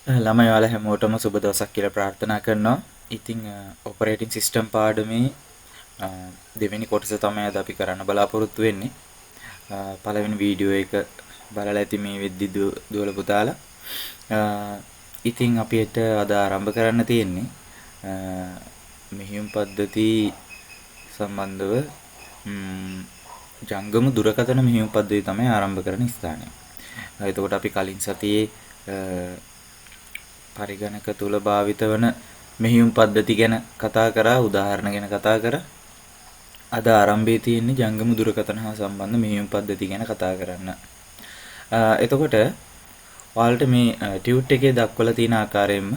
ළමයි ඔයාලා හැමෝටම සුබ දවසක් කියලා ප්‍රාර්ථනා කරනවා. ඉතින් ඔපරේටින් සිස්ටම් පාඩමේ දෙවෙනි කොටස තමයි අද අපි කරන්න බලාපොරොත්තු වෙන්නේ. පළවෙනි වීඩියෝ එක බලලා ඇති මේ වෙද්දි දුවල පුතාලා. ඉතින් අපිට අද ආරම්භ කරන්න තියෙන්නේ මෙහෙයුම් පද්ධති සම්බන්ධව ජංගම දුරකථන මෙහෙයුම් පද්ධතිය තමයි ආරම්භ කරන ස්ථානය. එතකොට අපි කලින් සතියේ පරිගණක තුල භාවිත වන මෙහෙයුම් පද්ධති ගැන කතා කරා, උදාහරණ ගැන කතා කරා. අද ආරම්භයේ තියෙන්නේ ජංගම දුරකථන හා සම්බන්ධ මෙහෙයුම් පද්ධති ගැන කතා කරන්න. එතකොට ඔයාලට මේ ටියුට් එකේ දක්වලා තියෙන ආකාරයෙන්ම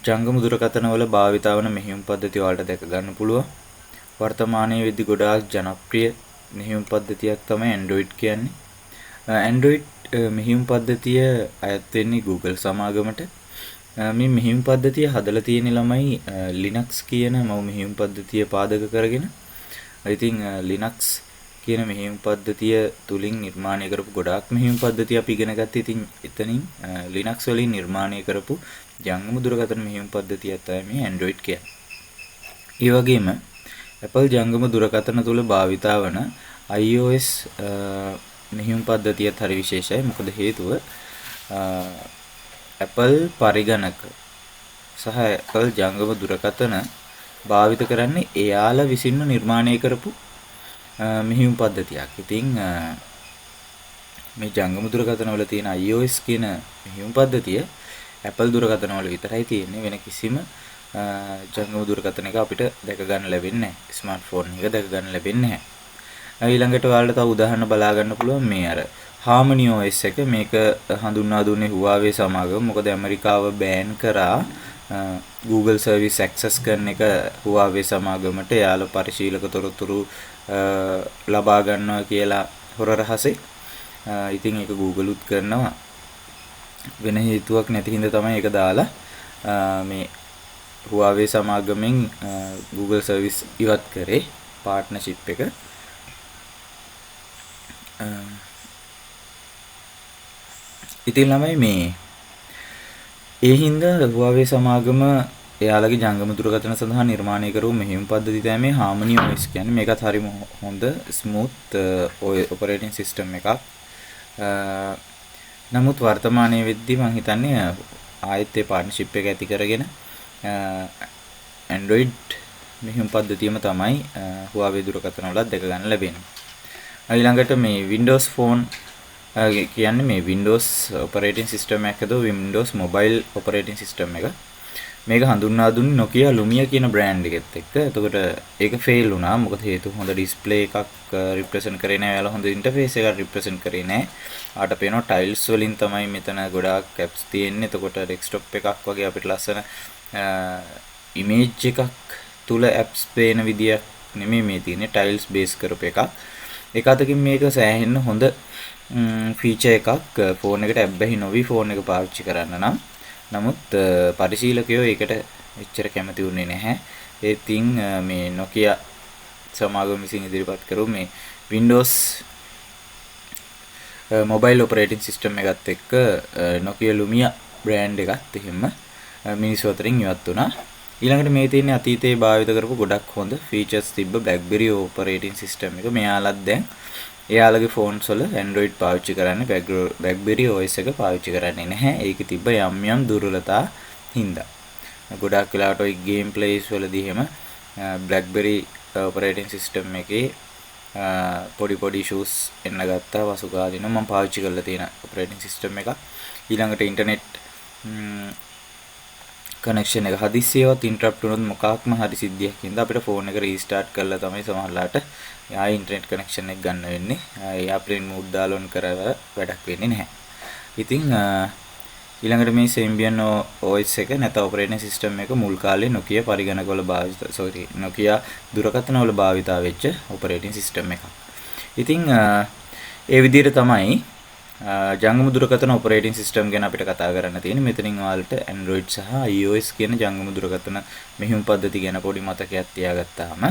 ජංගම දුරකථන වල භාවිත වන මෙහෙයුම් පද්ධති ඔයාලට දැක ගන්න පුළුවන්. වර්තමානයේ වෙද්දී ගොඩාක් ජනප්‍රිය මෙහෙයුම් පද්ධතියක් තමයි Android කියන්නේ. Android මෙහෙයුම් පද්ධතිය අයත් වෙන්නේ Google සමාගමට. මේ මෙහෙයුම් පද්ධතිය හදලා තියෙන ළමයි Linux කියන මෙහෙයුම් පද්ධතිය පාදක කරගෙන. ඉතින් Linux කියන මෙහෙයුම් පද්ධතිය තුලින් නිර්මාණය කරපු ගොඩාක් මෙහෙයුම් පද්ධති අපි ඉගෙන ගත්තා. ඉතින් එතනින් Linux වලින් නිර්මාණය කරපු ජංගම දුරකථන මෙහෙයුම් පද්ධතිය තමයි මේ Android කියන්නේ. ඒ වගේම Apple ජංගම දුරකථන තුල භාවිතා වන iOS මෙහෙයුම් පද්ධතියත් හරි විශේෂයි. මොකද හේතුව Apple පරිගණක සහ Apple ජංගම දුරකථන භාවිත කරන්නේ එයාලා විසින්ම නිර්මාණය කරපු මෙහෙයුම් පද්ධතියක්. ඉතින් මේ ජංගම දුරකථන වල තියෙන iOS කියන මෙහෙයුම් පද්ධතිය Apple දුරකථන වල විතරයි තියෙන්නේ. වෙන කිසිම ජංගම දුරකථනයක අපිට දැක ගන්න ලැබෙන්නේ නැහැ. ස්මාර්ට්ෆෝන් එක දැක ගන්න ලැබෙන්නේ නැහැ. ඊළඟට ඔයාලට තව උදාහරණ බලා ගන්න පුළුවන් මේ අර Harmony OS එක. මේක හඳුන්වා දුන්නේ Huawei සමාගම. මොකද ඇමරිකාව බෑන් කරා Google Service Access කරන එක Huawei සමාගමට යාළ පරිශීලක තොරතුරු ලබා ගන්නවා කියලා හොර රහසේ. ඉතින් ඒක Google උත් කරනවා. වෙන හේතුවක් නැති හින්දා තමයි ඒක දාලා මේ Huawei සමාගමෙන් Google Service ඉවත් කරේ පාර්ට්නර්ෂිප් එක. ඉතින් ළමයි මේ ඒ හින්දා Huawei සමාගම එයාලගේ ජංගම දුරකථන සඳහා නිර්මාණය කරපු මෙහෙයුම් පද්ධතිය තමයි මේ Harmony OS කියන්නේ. මේකත් හරිම හොඳ ස්මූත් ඔපරේටින් සිස්ටම් එකක්. නමුත් වර්තමානයේ වෙද්දී මම හිතන්නේ ආයෙත් ඒ පාර්ට්නර්ෂිප් එක ඇති කරගෙන Android මෙහෙයුම් පද්ධතියම තමයි Huawei දුරකථන වලත් දැක ගන්න ලැබෙන්නේ. ඊළඟට මේ Windows Phone කියන්නේ මේ Windows operating system එකද Windows mobile operating system එක. මේක හඳුන්වා දුන්නේ Nokia Lumia කියන brand එකෙත් එක්ක. එතකොට ඒක fail වුණා. මොකද හේතුව හොඳ display එකක් represent කරේ නැහැ. එයාලා හොඳ interface එකක් represent කරේ නැහැ. ආට පේනවා tiles වලින් තමයි මෙතන ගොඩාක් apps තියෙන්නේ. එතකොට desktop එකක් වගේ අපිට ලස්සන image එකක් තුල apps පේන විදියක් නෙමෙයි මේ තියෙන්නේ. tiles base කරපු එකක්. එක අතකින් මේක සෑහෙන්න හොඳ ෆීචර් එකක් ෆෝන් එකට ඇබ්බැහි නොවි ෆෝන් එක පාවිච්චි කරන්න නම්. නමුත් පරිශීලකයෝ ඒකට එච්චර කැමති වුණේ නැහැ. ඒ තින් මේ Nokia සමාගම විසින් ඉදිරිපත් කරු මේ Windows mobile operating system එකත් එක්ක Nokia Lumia brand එකත් එහෙම මිනිස්සු අතරින් ඉවත් වුණා. ඊළඟට මේ තියෙන අතීතයේ භාවිත කරපු ගොඩක් හොඳ ෆීචර්ස් තිබ්බ BlackBerry operating system එක. මෙයාලත් දැන් එයාලගේ ෆෝන්ස් වල Android පාවිච්චි කරන්නේ BlackBerry OS එක පාවිච්චි කරන්නේ නැහැ. ඒකේ තිබ්බ යම් යම් දුර්වලතා හින්දා. ගොඩක් වෙලාවට ওই ගේම් ප්ලේස් වලදී එහෙම BlackBerry operating system එකේ පොඩි issues එන්න ගත්තා. වසු කාලින මම පාවිච්චි කරලා තියෙන operating system එක. ඊළඟට internet කනෙක්ෂන් එක හදිස්සියවත් ඉන්ටරප්ට් වුණොත් මොකක්ම හරි සිද්ධියක් හින්දා අපිට ෆෝන් එක රීස්ටාර්ට් කරලා තමයි සමහරලාට ආයෙ ඉන්ටර්නෙට් කනෙක්ෂන් එක ගන්න වෙන්නේ. එයාප්ලේන් මූඩ් දාලා ඔන් කරලා වැඩක් වෙන්නේ නැහැ. ඉතින් ඊළඟට මේ Symbian OS එක නැත්නම් ඔපරේටින් සිස්ටම් එක මුල් කාලේ Nokia පරිගණක වල Nokia දුරකථන වල භාවිතා වෙච්ච ඔපරේටින් සිස්ටම් එකක්. ඉතින් ඒ විදිහට තමයි ජංගම දුරකථන ඔපරේටින් සිස්ටම් ගැන අපිට කතා කරන්න තියෙන්නේ. මෙතනින් ඔයාලට Android සහ iOS කියන ජංගම දුරකථන මෙහෙයුම් පද්ධති ගැන පොඩි මතකයක් තියාගත්තාම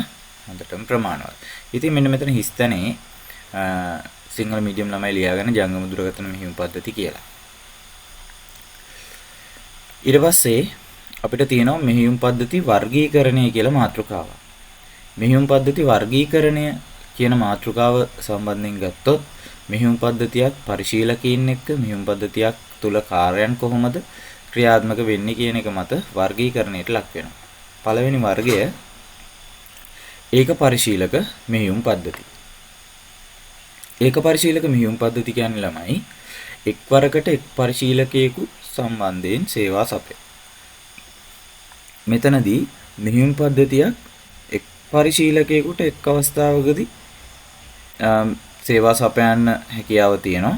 හොඳටම ප්‍රමාණවත්. ඉතින් මෙන්න මෙතන හිස්තැනේ සිංහල මීඩියම් ළමයි ලියාගෙන ජංගම දුරකථන මෙහෙයුම් පද්ධති කියලා. ඊට පස්සේ අපිට තියෙනවා මෙහෙයුම් පද්ධති වර්ගීකරණය කියලා මාතෘකාවක්. මෙහෙයුම් පද්ධති වර්ගීකරණය කියන මාතෘකාව සම්බන්ධයෙන් ගත්තොත් මෙහෙයුම් පද්ධතියක් පරිශීලකයින් එක්ක මෙහෙයුම් පද්ධතියක් තුල කාර්යයන් කොහොමද ක්‍රියාත්මක වෙන්නේ කියන එක මත වර්ගීකරණයට ලක් වෙනවා. පළවෙනි වර්ගය ඒක පරිශීලක මෙහෙයුම් පද්ධති. ඒක පරිශීලක මෙහෙයුම් පද්ධති කියන්නේ ළමයි එක්වරකට එක් පරිශීලකයෙකු සම්බන්ධයෙන් සේවා සපයන. මෙතනදී මෙහෙයුම් පද්ධතියක් එක් පරිශීලකයෙකුට එක් අවස්ථාවකදී සේවා සපයන්න හැකියාව තියෙනවා.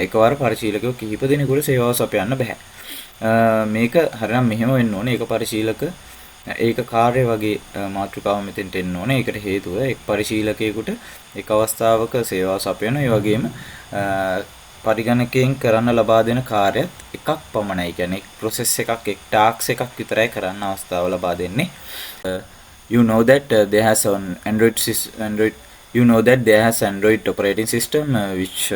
එකවර පරිශීලකයෝ කිහිප දෙනෙකුට සේවාව සපයන්න බෑ. මේක හරිනම් මෙහෙම වෙන්න ඕනේ. ඒක පරිශීලක ඒක කාර්ය වගේ මාතෘකාව මෙතෙන්ට එන්න ඕනේ. ඒකට හේතුව එක් පරිශීලකයෙකුට එක් අවස්ථාවක සේවාව සපයන ඒ වගේම පරිගණකයෙන් කරන්න ලබා දෙන කාර්යත් එකක් පමණයි. කියන්නේ process එකක් එක් tasks එකක් විතරයි කරන්න අවස්ථාව ලබා දෙන්නේ. You know that there has an Android operating system which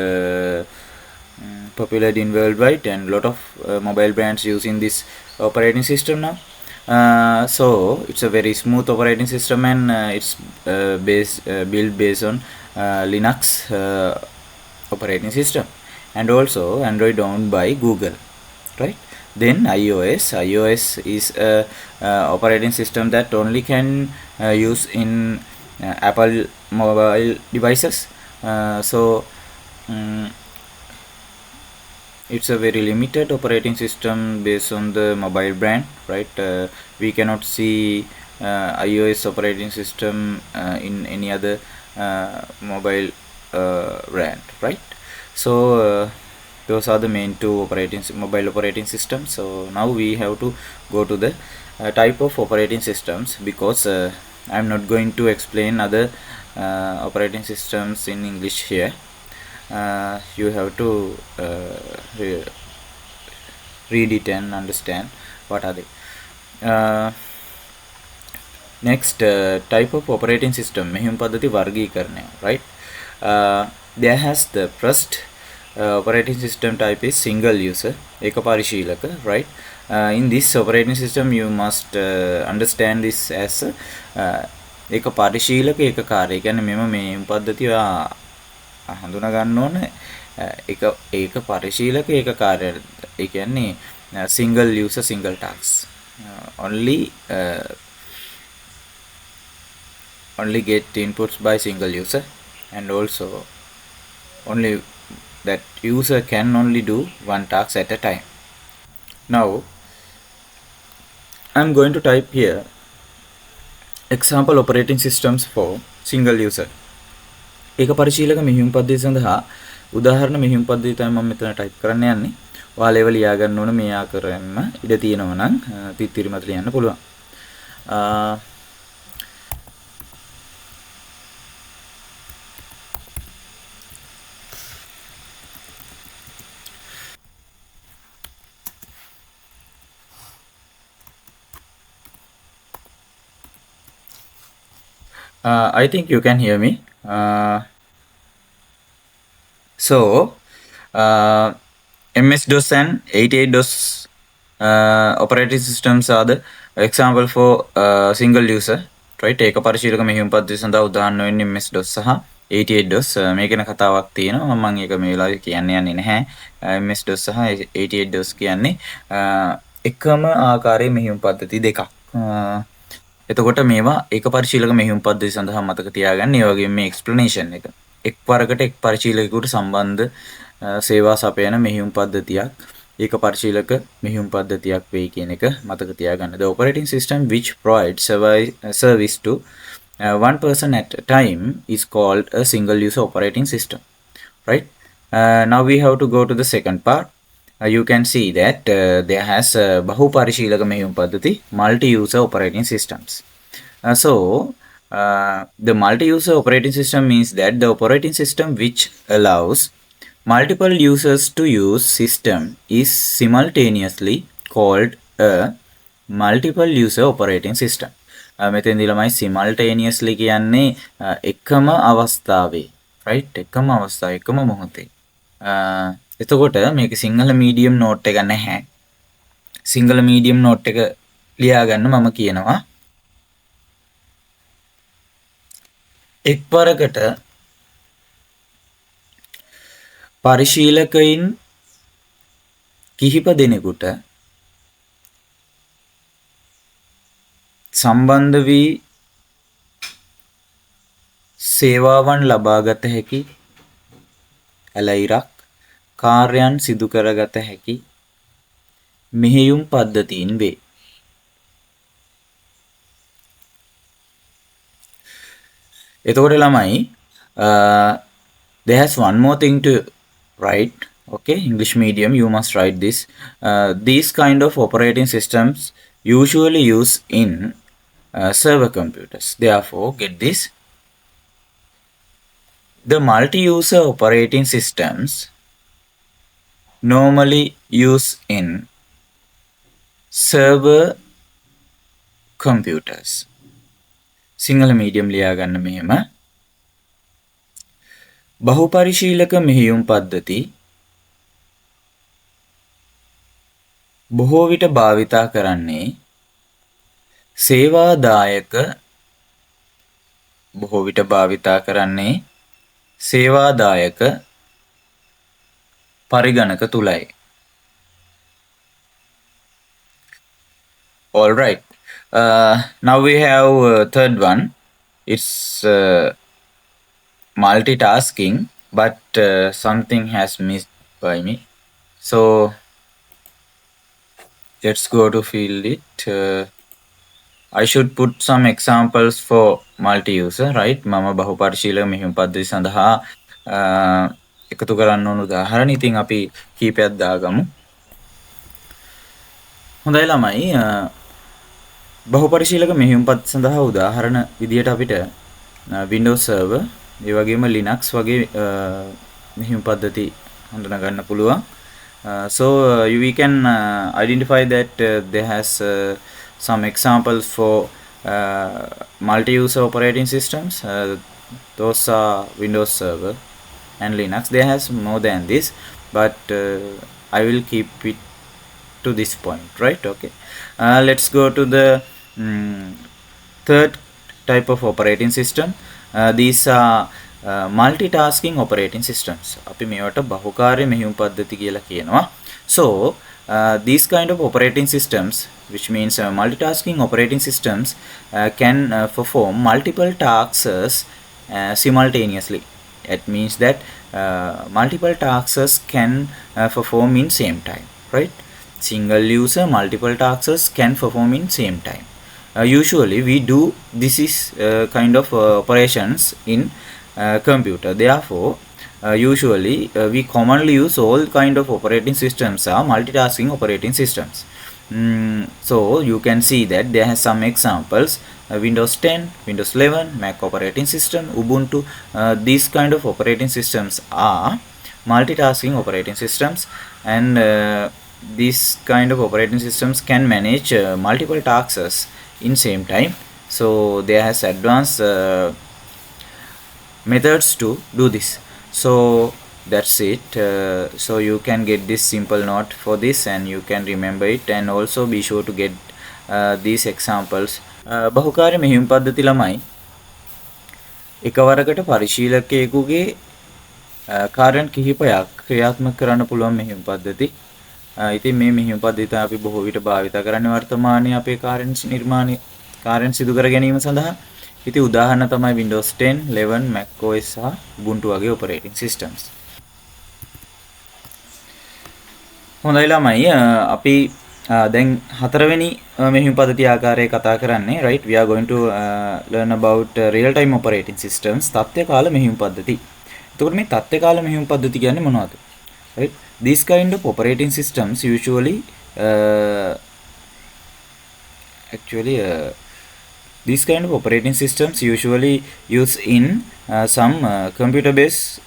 popular in worldwide, and lot of mobile brands using this operating system now. So it's a very smooth operating system, and it's built based on Linux operating system, and also Android owned by Google, right? Then iOS is a operating system that only can use in Apple mobile devices. It's a very limited operating system based on the mobile brand, right? We cannot see iOS operating system in any other mobile brand, right? So those are the main two mobile operating systems. So now we have to go to the type of operating systems, because I'm not going to explain other operating systems in English here. You have to read it and understand what are they. Next type of operating system, මෙහෙයුම් පද්ධති වර්ගීකරණය, right? There has the first operating system type is single user, ඒක පරිශීලක, right? In this operating system you must understand this as ඒක පරිශීලක ඒක කාර්යය. කියන්නේ මෙම මෙහෙයුම් පද්ධතිය හඳුනා ගන්න ඕනේ. ඒක පරිශීලක ඒක කාර්යය. ඒ කියන්නේ single user single task. Only get inputs by single user, and also only that user can only do one task at a time. Now I'm going to type here example operating systems for single user. ඒක පරිශීලක මෙහෙයුම් පද්ධතිය සඳහා උදාහරණ මෙහෙයුම් පද්ධතිය තමයි මම මෙතන ටයිප් කරන්න යන්නේ. ඔයාලා ඒව ලියා ගන්න ඕන මේ ආකාරයෙන්ම ඉඩ තියෙනවා නම් තිත්තිරි මත ලියන්න පුළුවන්. I think you can hear me. So MS-DOS and 88-DOS operating systems are the example for single user, right? ඒක පරිශීලක මෙහෙයුම් පද්ධතිය සඳහා උදාහරණ වෙන්නේ MS-DOS සහ 88-DOS. මේක ගැන කතාවක් තියෙනවා. මම ඒක මේ වෙලාවේ කියන්න යන්නේ නැහැ. MS-DOS සහ 88-DOS කියන්නේ එකම ආකාරයේ මෙහෙයුම් පද්ධති දෙකක්. එතකොට මේවා ඒක පරිශීලක මෙහෙයුම් පද්ධතිය සඳහා මතක තියාගන්න. ඒ වගේම මේ එක්ස්ප්ලනේෂන් එක එක්වරකට එක් පරිශීලකයෙකුට සම්බන්ධ සේවා සපයන මෙහෙයුම් පද්ධතියක් ඒක පරිශීලක මෙහෙයුම් පද්ධතියක් වෙයි කියන එක මතක තියාගන්න. The operating system which provides service to one person at a time is called a single user operating system, right? Now we have to go to the second part. You can see that there has bahu parishilaka මෙහෙයුම් පද්ධති, multi-user operating systems. The multi-user operating system means that the operating system which allows multiple users to use system is simultaneously called a multiple user operating system. මෙතෙන්දී ළමයි simultaneously කියන්නේ එකම අවස්ථාවේ, right එකම අවස්ථාව එකම මොහොතේ එතකොට මේක සිංහල මීඩියම් නෝට් එක නැහැ සිංහල මීඩියම් නෝට් එක ලියා ගන්න මම කියනවා එක්වරකට පරිශීලකයින් කිහිප දෙනෙකුට සම්බන්ධ වී සේවාවන් ලබාගත හැකි ඇලයිරක් කාර්යයන් සිදු කරගත හැකි මෙහෙයුම් පද්ධතීන් වේ. එතකොට ළමයි there has one more thing to write. Okay, English medium, you must write this. These kind of operating systems usually use in server computers. Therefore, get this. The multi-user operating systems normally use in server computers. Sinhala medium ලියා ගන්න මෙහෙම බහුපරිශීලක මෙහෙයුම් පද්ධති බොහෝ විට භාවිතා කරන්නේ සේවාදායක පරිගණක තුලයි. All right. Now we have third one. It's multitasking, but something has missed by me. So let's go to field it. I should put some examples for multi-user, right? මම බහුපරිශීලක මෙහෙයුම් පද්ධතිය සඳහා එකතු කරන්න ඕන උදාහරණ. ඉතින් අපි කීපයක් දාගමු. හොඳයි ළමයි. බහුපරිශීලක මෙහෙයුම් පද්ධතිය සඳහා උදාහරණ විදියට අපිට Windows server ඒ වගේම Linux වගේ මෙහෙයුම් පද්ධති හඳුනා ගන්න පුළුවන්. So we can identify that there has some examples for multi-user operating systems. Those are Windows Server and Linux. There has more than this, but I will keep it to this point, right? Okay. Let's go to the third type of operating system. These are multitasking operating systems. අපි මේවට බහුකාර්ය මෙහෙයුම් පද්ධති කියලා කියනවා. So these kind of operating systems, which means multitasking operating systems, can perform multiple tasks simultaneously. It means that multiple tasks can perform in same time, right? Single user multiple tasks can perform in same time. Usually we do this is kind of operations in computer. Therefore usually we commonly use all kind of operating systems are multitasking operating systems. So you can see that there are some examples: Windows 10, Windows 11, Mac operating system, Ubuntu. These kind of operating systems are multitasking operating systems, and these kind of operating systems can manage multiple tasks in same time. So there has advanced methods to do this. So that's it. So you can get this simple note for this, and you can remember it, and also be sure to get these examples. බහුකාර්ය මෙහෙයුම් පද්ධති ළමයි එකවරකට පරිශීලකයෙකුගේ කාර්යයන් කිහිපයක් ක්‍රියාත්මක කරන්න පුළුවන් මෙහෙයුම් පද්ධති. ඉතින් මේ මෙහෙයුම් පද්ධතිය අපි බොහෝ විට භාවිත කරන්නේ වර්තමානයේ අපේ කාර්යයන් සිදු කර ගැනීම සඳහා. ඉතින් උදාහරණ තමයි Windows 10, 11, Mac OS සහ Ubuntu වගේ operating systems. හොඳයි ළමයි අපි දැන් හතරවෙනි මෙහෙයුම් පද්ධතිය ආකාරයේ කතා කරන්නේ, right? We are going to learn about real time operating systems. තත්ත්ව කාල මෙහෙයුම් පද්ධති. එතකොට මේ තත්ත්ව කාල මෙහෙයුම් පද්ධති කියන්නේ මොනවද? Right? These kind of operating systems usually these kind of operating systems usually use in some computer-based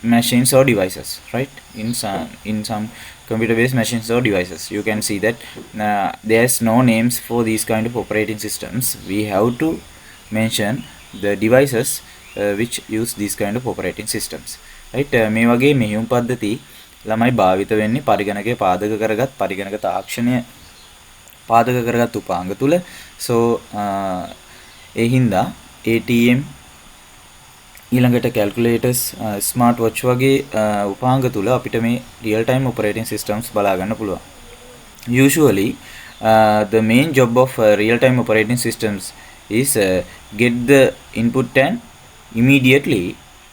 machines or devices, right? In some computer-based machines or devices. You can see that there's no names for these kind of operating systems. We have to mention the devices which use these kind of operating systems. Right? මේ වගේ මෙහෙයුම් පද්ධති ළමයි භාවිත වෙන්නේ පරිගණකයේ පාදක කරගත් පරිගණක තාක්ෂණය පාදක කරගත් උපාංග තුල. so ඒ හින්දා ATM ඊළඟට calculators smart watch වගේ උපාංග තුල අපිට මේ real time operating systems බලා ගන්න පුළුවන්. Usually the main job of real time operating systems is get the input and immediately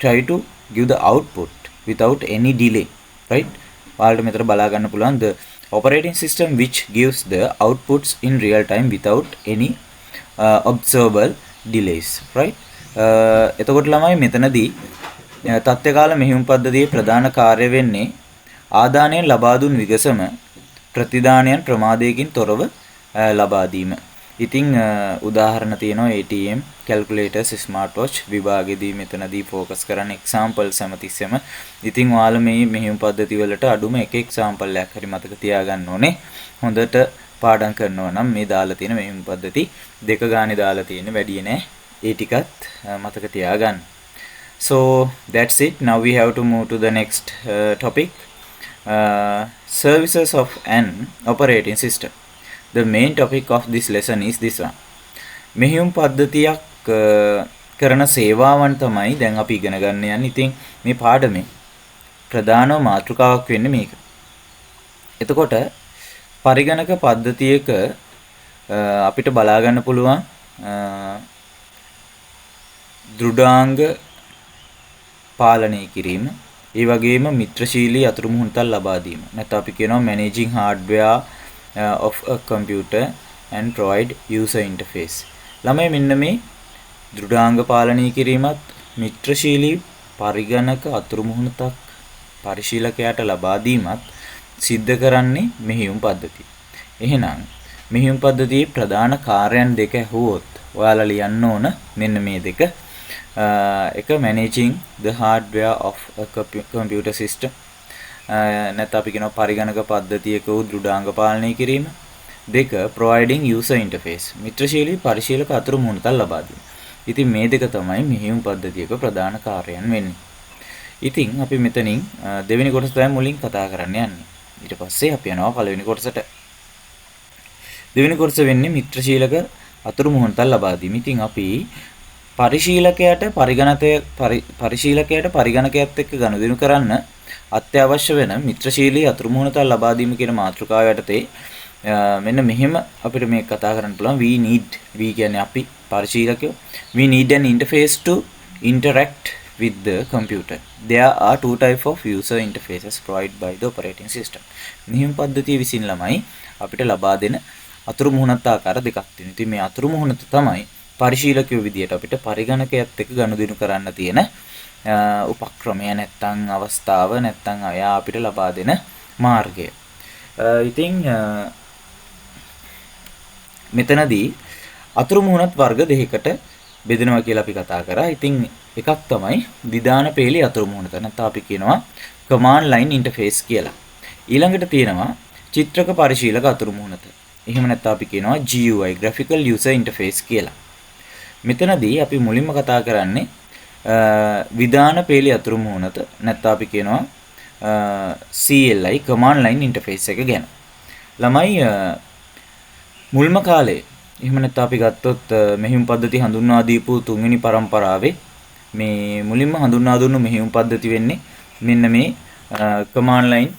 try to give the output without any delay, right? ඔයාලට මෙතන බලා ගන්න පුළුවන් the operating system which gives the outputs in real time without any observable delays, right? එතකොට ළමයි මෙතනදී තත්ත්වකාල මෙහෙයුම් පද්ධතියේ ප්‍රධාන කාර්ය වෙන්නේ ආදානයෙන් ලබා දුන් විගසම ප්‍රතිදානයන් ප්‍රමාදයකින් තොරව ලබා දීම. ඉතින් උදාහරණ තියෙනවා ATM, calculators, smartwatch විභාගෙදී මෙතනදී ફોකස් කරන්නේ examples හැමතිස්සෙම. ඉතින් ඔයාලා මේ මෙහෙයුම් පද්ධති වලට අඩුම එක example එකක් හරි මතක තියාගන්න ඕනේ. හොඳට පාඩම් කරනවා නම් මේ දාලා තියෙන මෙහෙයුම් පද්ධති දෙක ගානේ දාලා තියෙන වැඩි නෑ. ඒ ටිකත් මතක තියාගන්න. So that's it. Now we have to move to the next topic. Services of an operating system. The main topic of this lesson is this one. මෙහෙයුම් පද්ධතියක් කරන සේවාවන් තමයි දැන් අපි ඉගෙන ගන්න යන්නේ. ඉතින් මේ පාඩමේ ප්‍රධානම මාතෘකාවක් වෙන්නේ මේක. එතකොට පරිගණක පද්ධතියක අපිට බලා ගන්න පුළුවන් දෘඩාංග පාලනය කිරීම, ඒ වගේම මිත්‍රශීලී අතුරුමුහුණුතක් ලබා දීම. නැත්නම් අපි කියනවා managing hardware of a computer and provide user interface. ළමයි මෙන්න මේ දෘඩාංග පාලනය කිරීමත් මිත්‍රශීලී පරිගණක අතුරුමුහුණුතක් පරිශීලකයාට ලබා දීමත් සිද්ධ කරන්නේ මෙහෙයුම් පද්ධතිය. එහෙනම් මෙහෙයුම් පද්ධතියේ ප්‍රධාන කාර්යයන් දෙක ඇහුවොත් ඔයාලා ලියන්න ඕන මෙන්න මේ දෙක. එක managing the hardware of a computer system. නැත්නම් අපි කියනවා පරිගණක පද්ධතියක වූ දෘඩාංග පාලනය කිරීම. දෙක providing user interface. මිත්‍රශීලී පරිශීලක අතුරුමුහුණුතක් ලබා දීම. ඉතින් මේ දෙක තමයි මෙහෙයුම් පද්ධතියක ප්‍රධාන කාර්යයන් වෙන්නේ. ඉතින් අපි මෙතනින් දෙවෙනි කොටස තමයි මුලින් කතා කරන්න යන්නේ. ඊට පස්සේ අපි යනවා පළවෙනි කොටසට. දෙවෙනි කොටස වෙන්නේ මිත්‍රශීලක අතුරුමුහුණුතක් ලබා දීම. ඉතින් අපි පරිශීලකයට පරිගණකයත් එක්ක ගනුදෙනු කරන්න අත්‍යවශ්‍ය වෙන මිත්‍රශීලී අතුරුමුහුණුතක් ලබා දීම කියන මාතෘකාව යටතේ මෙන්න මෙහෙම අපිට මේක කතා කරන්න පුළුවන්. we කියන්නේ අපි පරිශීලකයෝ. we need an interface to interact with the computer. There are two types of user interfaces provided by the operating system. මෙහෙම පද්ධතිය විසින් ළමයි අපිට ලබා දෙන අතුරුමුහුණුත් ආකාර දෙකක් තියෙනවා. ඉතින් මේ අතුරුමුහුණුත තමයි පරිශීලකයෝ විදියට අපිට පරිගණකයත් එක්ක ගනුදෙනු කරන්න තියෙන උපක්‍රමය නැත්තම් අවස්ථාව නැත්තම් අයා අපිට ලබා දෙන මාර්ගය. ඉතින් මෙතනදී අතුරුමුහුණත් වර්ග දෙකකට බෙදෙනවා කියලා අපි කතා කරා. ඉතින් එකක් තමයි විධාන පේලි අතුරුමුහුණත. නැත්නම් අපි කියනවා command line interface කියලා. ඊළඟට තියෙනවා චිත්‍රක පරිශීලක අතුරුමුහුණත. එහෙම නැත්නම් අපි කියනවා GUI graphical user interface කියලා. මෙතනදී අපි මුලින්ම කතා කරන්නේ විධාන පේලි අතුරුමුහුණත නැත්නම් අපි කියනවා CLI command line interface එක ගැන. ළමයි මුල්ම කාලේ එහෙම නැත්නම් අපි ගත්තොත් මෙහෙයුම් පද්ධති හඳුන්වා දීපු තුන්වෙනි පරම්පරාවේ මේ මුලින්ම හඳුන්වා දුන්නු මෙහෙයුම් පද්ධති වෙන්නේ මෙන්න මේ command line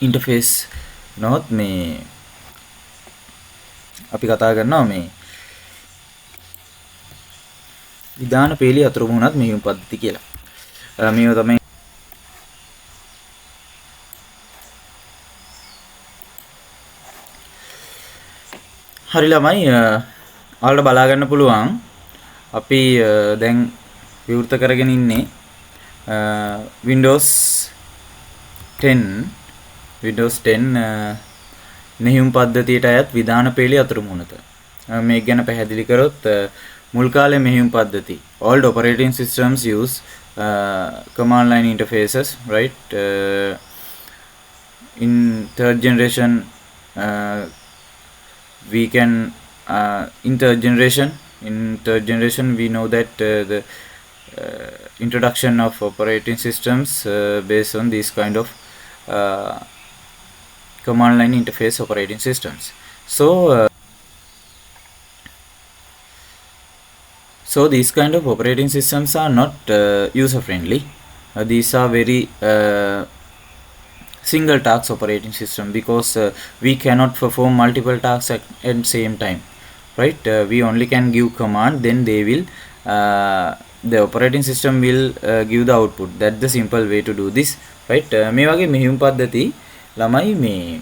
interface නොත් මේ අපි කතා කරනවා මේ විධාන පේලි අතුරුමුහුණත් මෙහෙයුම් පද්ධති කියලා. මේව තමයි හරි ළමයි ඔයාලට බලා ගන්න පුළුවන් අපි දැන් විවෘත කරගෙන ඉන්නේ Windows 10 මෙහෙයුම් පද්ධතියට අයත් විධාන පේලි අතුරුමුහුණත. මේක ගැන පැහැදිලි කරොත් මුල් කාලේ මෙහෙයුම් පද්ධති old operating systems use command line interfaces, right? In third generation we can in third generation In third generation, we know that the introduction of operating systems based on these kind of command line interface operating systems. So these kind of operating systems are not user friendly. These are very single task operating system, because we cannot perform multiple tasks at same time, right? We only can give command, then they will the operating system will give the output. That's the simple way to do this, right? මේ වගේ මෙහෙයුම් පද්ධති ළමයි මේ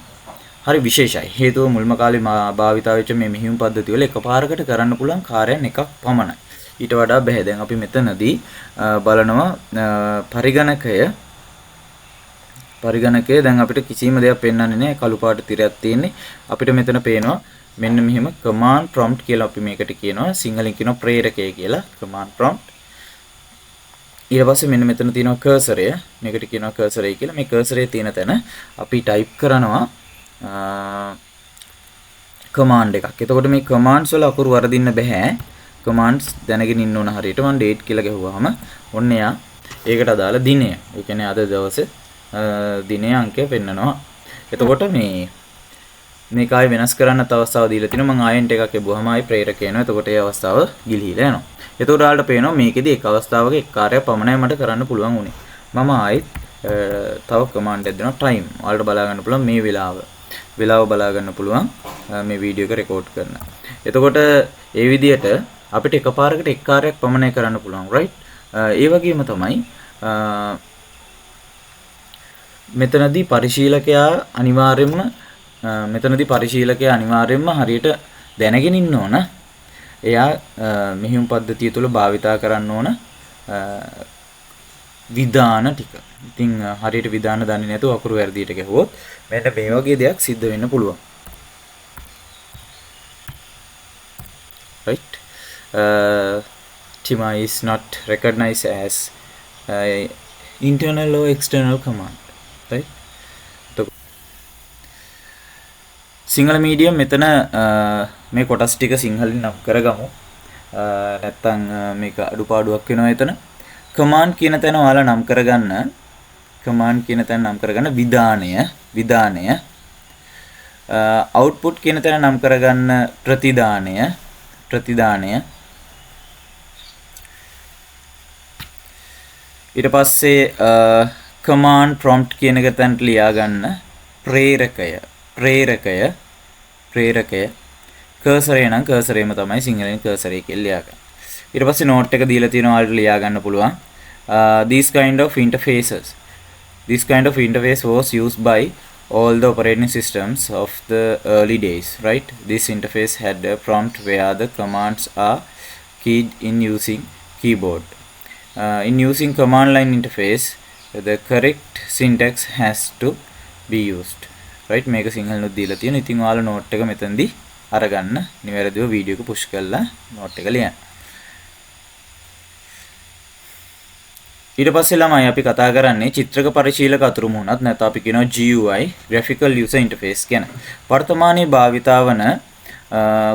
හරි විශේෂයි. හේතුව මුල්ම කාලේ භාවිතා වෙච්ච මේ මෙහෙයුම් පද්ධති වල එකපාරකට කරන්න පුළුවන් කාර්යයන් එකක් පමණයි. ඊට වඩා බෑ. දැන් අපි මෙතනදී බලනවා පරිගණකය දැන් අපිට කිසිම දෙයක් පෙන්වන්නේ නැහැ. කළු පාට තිරයක් තියෙන්නේ. අපිට මෙතන පේනවා මෙන්න මෙහෙම command prompt කියලා අපි මේකට කියනවා. සිංහලෙන් කියනවා ප්‍රේරකය කියලා. command prompt. ඊට පස්සේ මෙන්න මෙතන තියෙනවා cursor-ය. මේකට කියනවා cursor-ය කියලා. මේ cursor-ය තියෙන තැන අපි type කරනවා command එකක්. එතකොට මේ commands වල අකුරු වරදින්න බෑ. commands දැනගෙන ඉන්න ඕන හරියට. මම date කියලා ගහුවාම ඔන්න එයා ඒකට අදාළ දිනය. ඒ කියන්නේ අද දවසේ දිනේ අංකය පෙන්නනවා. එතකොට මේක ආයෙ වෙනස් කරන්න තව අවස්ථාව දීලා තිනවා. මම ආයෙන්ට එකක් ලැබුවාම ආයෙ ප්‍රේරක එනවා. එතකොට ඒ අවස්ථාව ගිලිහිලා යනවා. එතකොට ඔයාලට පේනවා මේකෙදි එක් අවස්ථාවක එක් කාර්යයක් පමණයි මට කරන්න පුළුවන් උනේ. මම ආයෙත් තව කමාන්ඩ් එකක් දෙනවා time. ඔයාලට බලා ගන්න පුළුවන් මේ වෙලාව බලා ගන්න පුළුවන් මේ වීඩියෝ එක රෙකෝඩ් කරන. එතකොට ඒ විදිහට අපිට එකපාරකට එක් කාර්යයක් පමණයි කරන්න පුළුවන්, right? ඒ වගේම තමයි මෙතනදී පරිශීලකයා අනිවාර්යයෙන්ම හරියට දැනගෙන ඉන්න ඕන. එයා මෙහෙයුම් පද්ධතිය තුළ භාවිතා කරන්න ඕන විධාන ටික. ඉතින් හරියට විධාන දන්නේ නැතුව අකුරු වැරදියට ගැහුවොත් මෙන්න මේ වගේ දෙයක් සිද්ධ වෙන්න පුළුවන්. Right? Tima is not recognized as internal or external command. Right? Sinhala medium මෙතන මේ කොටස් ටික සිංහලෙන් නම් කරගමු. නැත්තම් මේක අඩුපාඩුවක් වෙනවා එතන. command කියන තැන ඔයාලා නම් කරගන්න විධානය output කියන තැන නම් කරගන්න ප්‍රතිදානය ඊට පස්සේ command prompt කියන එක තැනට ලියා ගන්න ප්‍රේරකය cursor-ය නම් cursor-යම තමයි සිංහලෙන් cursor-ය කියලා ලියා ගන්න. ඊට පස්සේ note එක දීලා තියෙනවා ඔයාලට ලියා ගන්න පුළුවන්. This kind of interface was used by all the operating systems of the early days, right? This interface had a prompt where the commands are keyed in using keyboard. In using command line interface, the correct syntax has to be used. Right? මේක සිංහලෙන් දීලා තියෙනවා. ඉතින් ඔයාලා note එක මෙතනදී අරගන්න. නිවැරදිව වීඩියෝ එක push කරලා note එක ලියන්න. ඊට පස්සේ ළමයි අපි කතා කරන්නේ චිත්‍රක පරිශීලක අතුරු මුහුණත් නැත්නම් අපි කියනවා GUI graphical user interface ගැන. වර්තමානයේ භාවිතා වන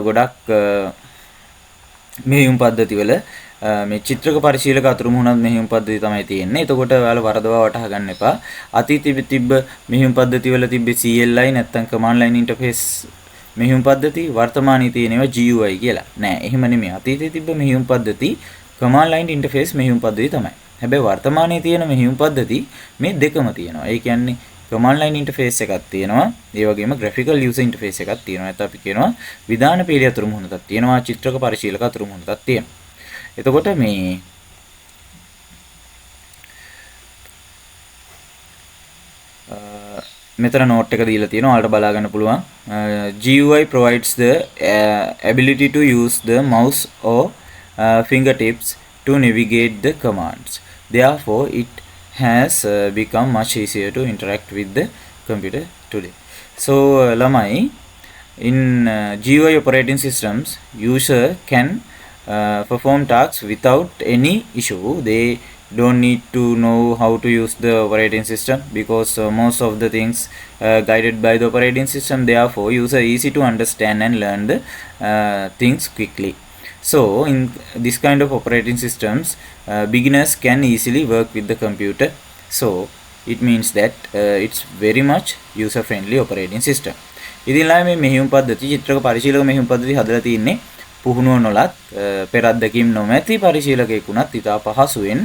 ගොඩක් මෙහෙයුම් පද්ධතිවල මේ චිත්‍රක පරිශීලක අතුරු මුහුණත් මෙහෙයුම් පද්ධතිය තමයි තියෙන්නේ. එතකොට ඔයාලා වරදවා වටහා ගන්න එපා. අතීතයේ තිබ්බ මෙහෙයුම් පද්ධතිවල තිබ්බ CLI නැත්නම් command line interface මෙහෙයුම් පද්ධති වර්තමානයේ තියෙනවා GUI කියලා. නෑ, එහෙම නෙමෙයි. අතීතයේ තිබ්බ මෙහෙයුම් පද්ධති command line interface මෙහෙයුම් පද්ධතිය තමයි. හැබැයි වර්තමානයේ තියෙන මෙහෙයුම් පද්ධති මේ දෙකම තියෙනවා. ඒ කියන්නේ command line interface එකක් තියෙනවා. ඒ වගේම graphical user interface එකක් තියෙනවා. ඒත් අපි කියනවා විධාන පීඩිය අතුරු මුහුණක් තියෙනවා. චිත්‍රක පරිශීලක අතුරු මුහුණක් තියෙනවා. එතකොට මේ මෙතන note එක දීලා තියෙනවා. ඔයාලට බලා ගන්න පුළුවන්. GUI provides the ability to use the mouse or fingertips to navigate the commands. Therefore, it has become much easier to interact with the computer today. So, lamai in GUI operating systems, user can perform tasks without any issue. They don't need to know how to use the operating system because most of the things guided by the operating system. Therefore, user easy to understand and learn the things quickly. So in this kind of operating systems, beginners can easily work with the computer. So it means that it's very much user friendly operating system. ඉතින් ලා මේ මෙහෙයුම් පද්ධති චිත්‍රක පරිශීලක මෙහෙයුම් පද්ධති හදලා තින්නේ පුහුණුව නොලත් පෙර අත්දැකීම් නොමැති පරිශීලකයෙකුණත් ඉතා පහසුවෙන්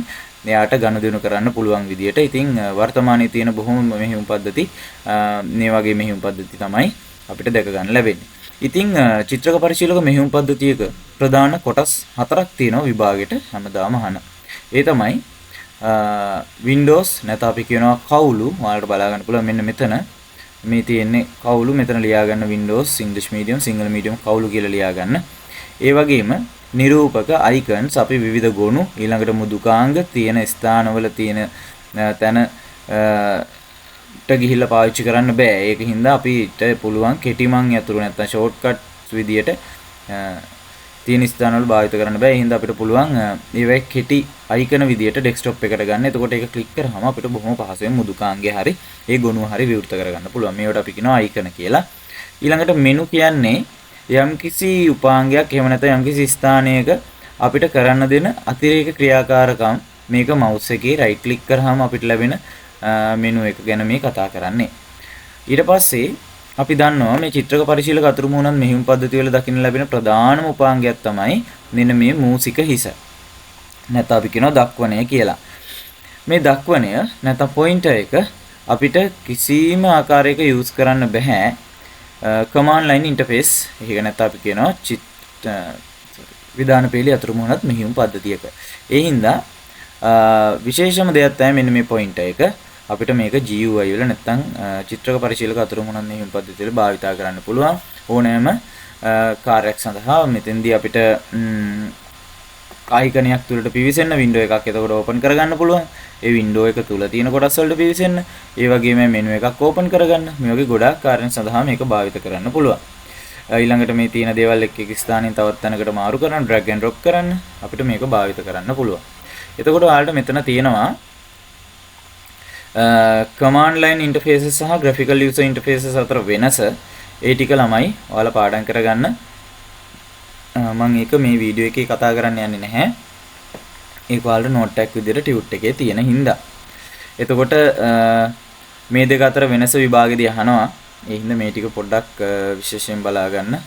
එයාට ගනුදෙනු කරන්න පුළුවන් විදියට. ඉතින් වර්තමානයේ තියෙන බොහොම මෙහෙයුම් පද්ධති මේ වගේ මෙහෙයුම් පද්ධති තමයි අපිට දැක ගන්න ලැබෙන්නේ. ඉතින් චිත්‍රක පරිශීලක මෙහෙයුම් පද්ධතියක ප්‍රධාන කොටස් හතරක් තියෙනවා විභාගෙට හැමදාම අහන. ඒ තමයි Windows නැත්නම් අපි කියනවා කවුළු. ඔයාලට බලා ගන්න පුළුවන් මෙන්න මෙතන මේ තියෙන්නේ කවුළු. මෙතන ලියා ගන්න Windows English medium Sinhala medium කවුළු කියලා ලියා ගන්න. ඒ වගේම නිරූපක icons අපි විවිධ ගොනු ඊළඟට මුදුකාංග තියෙන ස්ථානවල තියෙන තැන ගිහිල්ලා පාවිච්චි කරන්න බෑ. ඒක හින්දා අපිට පුළුවන් කෙටිමන් යතුරු නැත්නම් ෂෝට්කට්ස් විදියට තියෙන ස්ථානවල භාවිත කරන්න බෑ. ඒ හින්දා අපිට පුළුවන් ඒවයි කෙටි අයිකන විදියට ඩෙස්ක්ටොප් එකට ගන්න. එතකොට ඒක ක්ලික් කරාම අපිට බොහොම පහසුවෙන් මුදුකාංගේ හරි ඒ ගොනුව හරි විවෘත කරගන්න පුළුවන්. මේවට අපි කියනවා අයිකන කියලා. ඊළඟට මෙනු කියන්නේ යම්කිසි උපාංගයක් එහෙම නැත්නම් යම්කිසි ස්ථානයක අපිට කරන්න දෙන අතිරේක ක්‍රියාකාරකම් මේක මවුස් එකේ රයිට් ක්ලික් කරාම අපිට ලැබෙන මෙනු එක ගැන මේ කතා කරන්නේ. ඊට පස්සේ අපි දන්නවා මේ චිත්‍රක පරිශීලක අතුරු මුහුණත් මෙහෙයුම් පද්ධතිය වල දකින්න ලැබෙන ප්‍රධානම උපාංගයක් තමයි මෙන්න මේ මූසික හිස. නැත්නම් අපි කියනවා දක්වණය කියලා. මේ දක්වණය නැත්නම් පොයින්ටර් එක අපිට කිසිම ආකාරයක යූස් කරන්න බෑ command line interface. ඒක නැත්නම් අපි කියනවා විධාන පෙළේ අතුරු මුහුණත් මෙහෙයුම් පද්ධතියක. ඒ හින්දා විශේෂම දෙයක් තමයි මෙන්න මේ පොයින්ටර් එක. අපිට මේක GUI වල නැත්නම් චිත්‍රක පරිශීලක අතුරු මුහුණත් මෙහෙයුම් පද්ධතිය වල භාවිතා කරන්න පුළුවන්. ඕනෑම කාර්යයක් සඳහා මෙතෙන්දී අපිට ආයිකනයක් තුලට පිවිසෙන්න වින්ඩෝ එකක් එතකොට ඕපන් කරගන්න පුළුවන්. ඒ වින්ඩෝ එක තුල තියෙන කොටස් වලට පිවිසෙන්න. ඒ වගේම මෙනු එකක් ඕපන් කරගන්න. මේ වගේ ගොඩාක් කාර්යයන් සඳහා මේක භාවිත කරන්න පුළුවන්. ඊළඟට මේ තියෙන දේවල් එක්ක එක ස්ථානයෙන් තවත් තැනකට මාරු කරන්න, drag and drop කරන්න අපිට මේක භාවිත කරන්න පුළුවන්. එතකොට ඔයාලට මෙතන තියෙනවා command line interfaces සහ graphical user interfaces අතර වෙනස. ඒ ටික ළමයි ඔයාලා පාඩම් කරගන්න. මම ඒක මේ වීඩියෝ එකේ කතා කරන්න යන්නේ නැහැ. ඒක ඔයාලට නෝට් එකක් විදිහට ටියුට් එකේ තියෙන හින්දා. එතකොට මේ දෙක අතර වෙනස විභාගෙදී අහනවා. ඒ හින්දා මේ ටික පොඩ්ඩක් විශේෂයෙන් බලා ගන්න.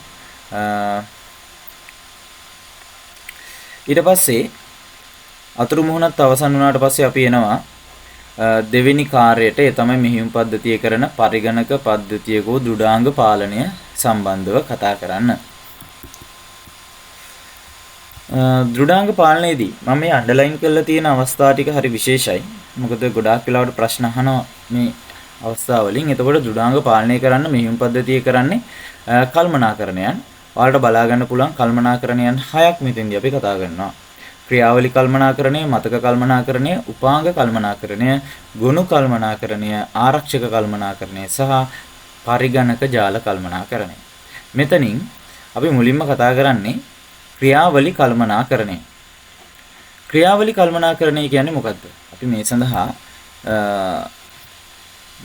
ඊට පස්සේ අතුරු මුහුණත් අවසන් වුණාට පස්සේ අපි එනවා දෙවෙනි කාර්යයට. ඒ තමයි මෙහෙයුම් පද්ධතිය කරන පරිගණක පද්ධතියක දෘඩාංග පාලනය සම්බන්ධව කතා කරන්න. දෘඩාංග පාලනයේදී මම මේ අන්ඩර්ලයින් කරලා තියෙන අවස්ථා ටික හරි විශේෂයි. මොකද ගොඩාක් වෙලාවට ප්‍රශ්න අහනවා මේ අවස්ථාවලින්. එතකොට දෘඩාංග පාලනය කරන්න මෙහෙයුම් පද්ධතිය කරන්නේ කල්පනාකරණයන්. ඔයාලට බලා ගන්න පුළුවන් කල්පනාකරණයන් 6ක් මෙතෙන්දී අපි කතා කරනවා. ක්‍රියාවලි කල්පනාකරණය, මතක කල්පනාකරණය, උපාංග කල්පනාකරණය, ගුණ කල්පනාකරණය, ආරක්ෂක කල්පනාකරණය සහ පරිගණක ජාල කල්පනාකරණය. මෙතනින් අපි මුලින්ම කතා කරන්නේ ක්‍රියාවලි කල්පනාකරණය. ක්‍රියාවලි කල්පනාකරණය කියන්නේ මොකද්ද? අපි මේ සඳහා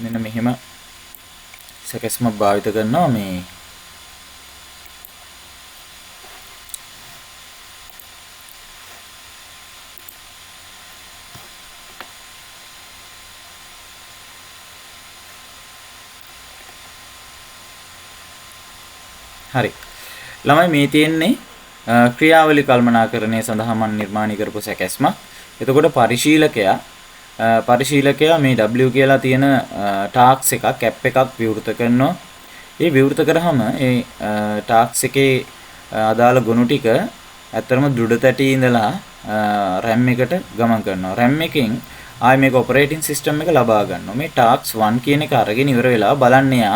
මෙන්න මෙහෙම සැකස්මක් භාවිත කරනවා. මේ හරි. ළමයි මේ තියෙන්නේ ක්‍රියාවලි කල්පනාකරණය සඳහා මම නිර්මාණය කරපු සැකැස්මක්. එතකොට පරිශීලකයා මේ W කියලා තියෙන ටාස්ක් එකක් ඇප් එකක් විවෘත කරනවා. ඒ විවෘත කරාම ඒ ටාස්ක් එකේ අදාළ ගුණ ටික ඇත්තටම දෘඩ තැටි ඉඳලා RAM එකට ගමන් කරනවා. RAM එකෙන් ආයි මේක ඔපරේටින් සිස්ටම් එක ලබා ගන්නවා. මේ ටාස්ක් 1 කියන එක අරගෙන ඉවර වෙලා බලන්නේ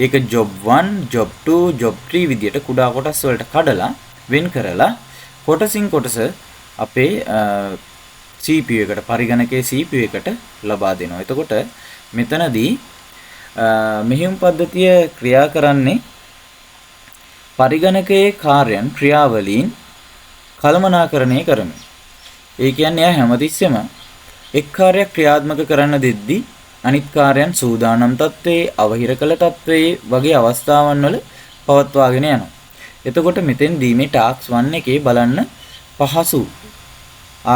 ඒක job 1, job 2, job 3 විදියට කුඩා කොටස් වලට කඩලා වෙන් කරලා කොටසින් කොටස අපේ CPU එකට පරිගණකයේ CPU එකට ලබා දෙනවා. එතකොට මෙතනදී මෙහෙයුම් පද්ධතිය ක්‍රියා කරන්නේ පරිගණකයේ කාර්යයන් ක්‍රියාවලීන් කළමනාකරණය කරමින්. ඒ කියන්නේ හැමතිස්සෙම එක් කාර්යයක් ක්‍රියාත්මක කරන්න දෙද්දී අනිත් කාර්යයන් සූදානම් තත්ත්වයේ අවහිර කළ තත්ත්වයේ වගේ අවස්ථාවන් වල පවත්වාගෙන යනවා. එතකොට මෙතෙන්දී මේ ටාස්ක් 1 එකේ බලන්න පහසු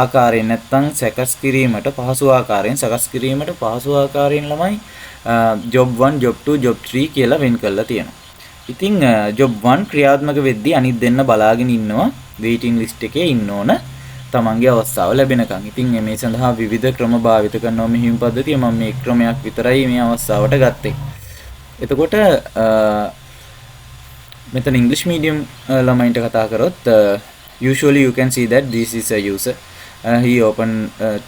ආකාරයෙන් නැත්තම් සකස් කිරීමට පහසු ආකාරයෙන් සකස් කිරීමට පහසු ආකාරයෙන් ළමයි job 1 job 2 job 3 කියලා වෙන් කරලා තියෙනවා. ඉතින් job 1 ක්‍රියාත්මක වෙද්දී අනිත් දෙන්න බලාගෙන ඉන්නවා waiting list එකේ ඉන්න ඕන තමන්ගේ අවස්ථාව ලැබෙනකන්. ඉතින් මේ සඳහා විවිධ ක්‍රම භාවිත කරනවා මෙහිම පද්ධතිය. මම මේ ක්‍රමයක් විතරයි මේ අවස්ථාවට ගත්තේ. එතකොට මෙතන English medium ළමයින්ට කතා කරොත් usually you can see that this is a user. He open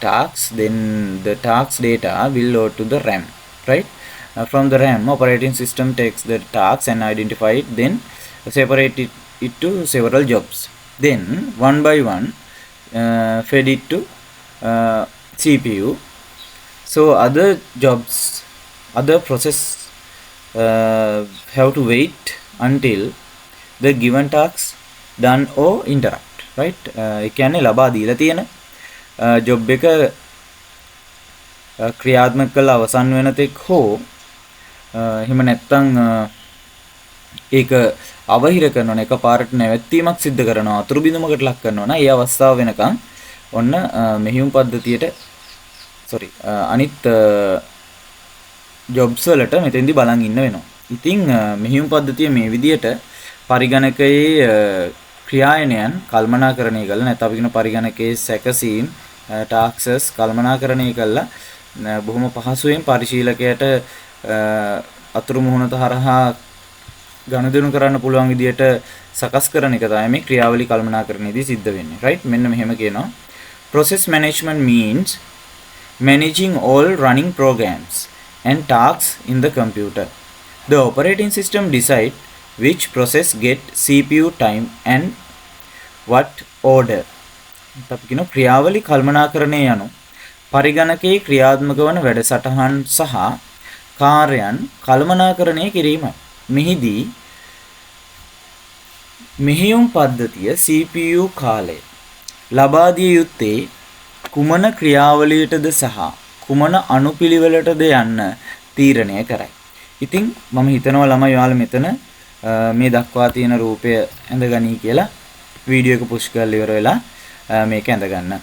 tasks, then the tasks data will load to the RAM, right? From the RAM, operating system takes the tasks and identify it, then separate it to several jobs. Then one by one fed it to CPU. So other jobs, other process have to wait until the given tasks done or interrupt, right? ඒ කියන්නේ ලබා දීලා තියෙන job එක ක්‍රියාත්මක කළ අවසන් වෙන තෙක් හෝ එහෙම නැත්නම් ඒක අවහිර කරනවා එකපාරට නැවැත්වීමක් සිදු කරනවා අතුරු බිඳුමකට ලක් කරනවා නම් ඒ අවස්ථාව වෙනකන් ඔන්න මෙහියුම් පද්ධතියට අනිත් jobs වලට මෙතෙන්දි බලන් ඉන්න වෙනවා. ඉතින් මෙහියුම් පද්ධතිය මේ විදියට පරිගණකයේ ක්‍රියායනයන් කල්පනාකරණය කළා නැත්නම් අපි කියන පරිගණකයේ සැකසීම් ටාස්ක්ස් කල්පනාකරණය කළා බොහොම පහසුවෙන් පරිශීලකයට අතුරු මුහුණත හරහා ගනුදෙනු කරන්න පුළුවන් විදියට සකස් කරන එක තමයි මේ ක්‍රියාවලි කල්පනාකරණයේදී සිද්ධ වෙන්නේ. right? මෙන්න මෙහෙම කියනවා. Process management means managing all running programs and tasks in the computer. The operating system decides which process get CPU time and what order. අපි කියන ක්‍රියාවලි කල්පනාකරණය යනු පරිගණකයේ ක්‍රියාත්මක වන වැඩසටහන් සහ කාර්යයන් කල්පනාකරණය කිරීමයි. මෙහිදී මෙහියුම් පද්ධතිය CPU කාලය ලබා දිය යුත්තේ කුමන ක්‍රියාවලියටද සහ කුමන අනුපිළිවෙලටද යන්න තීරණය කරයි. ඉතින් මම හිතනවා ළමයි ඔයාලා මෙතන මේ දක්වා තියෙන රූපය ඇඳගනී කියලා වීඩියෝ එක පුෂ් කරලා ඉවර වෙලා මේක ඇඳගන්න.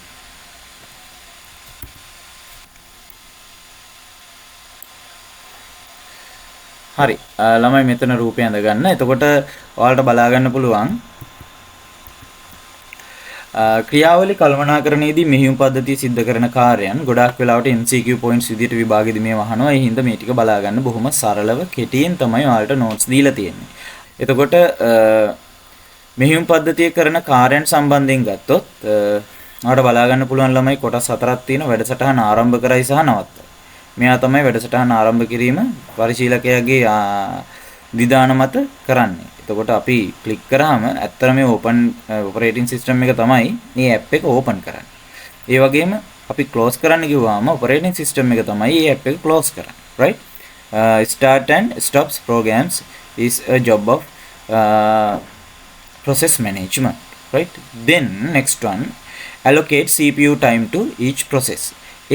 හරි. ළමයි මෙතන රූපය ඇඳගන්න. එතකොට ඔයාලට බලා ගන්න පුළුවන් ක්‍රියාවලි කල්පනාකරණයේදී මෙහියුම් පද්ධතිය සිද්ධ කරන කාර්යයන් ගොඩාක් වෙලාවට MCQ points විදිහට විභාගෙදී මේ වහනවා. ඒ හින්දා මේ ටික බලා ගන්න බොහොම සරලව කෙටියෙන් තමයි ඔයාලට notes දීලා තියෙන්නේ. එතකොට මෙහියුම් පද්ධතිය කරන කාර්යයන් සම්බන්ධයෙන් ගත්තොත් ඔයාලට බලා ගන්න පුළුවන් ළමයි කොටස් හතරක් තියෙනවා. වැඩසටහන ආරම්භ කරයි සහ නවත්තයි. මෙයා තමයි වැඩසටහන ආරම්භ කිරීම පරිශීලකයාගේ විධාන මත කරන්නේ. එතකොට අපි ක්ලික් කරාම ඇත්තට මේ ඕපන් ඔපරේටින් සිස්ටම් එක තමයි මේ ඇප් එක ඕපන් කරන්නේ. ඒ වගේම අපි ක්ලෝස් කරන්න කිව්වම ඔපරේටින් සිස්ටම් එක තමයි මේ ඇප් එක ක්ලෝස් කරන්නේ. right? Start and stops programs is a job of process management. right? Then next one, allocate CPU time to each process.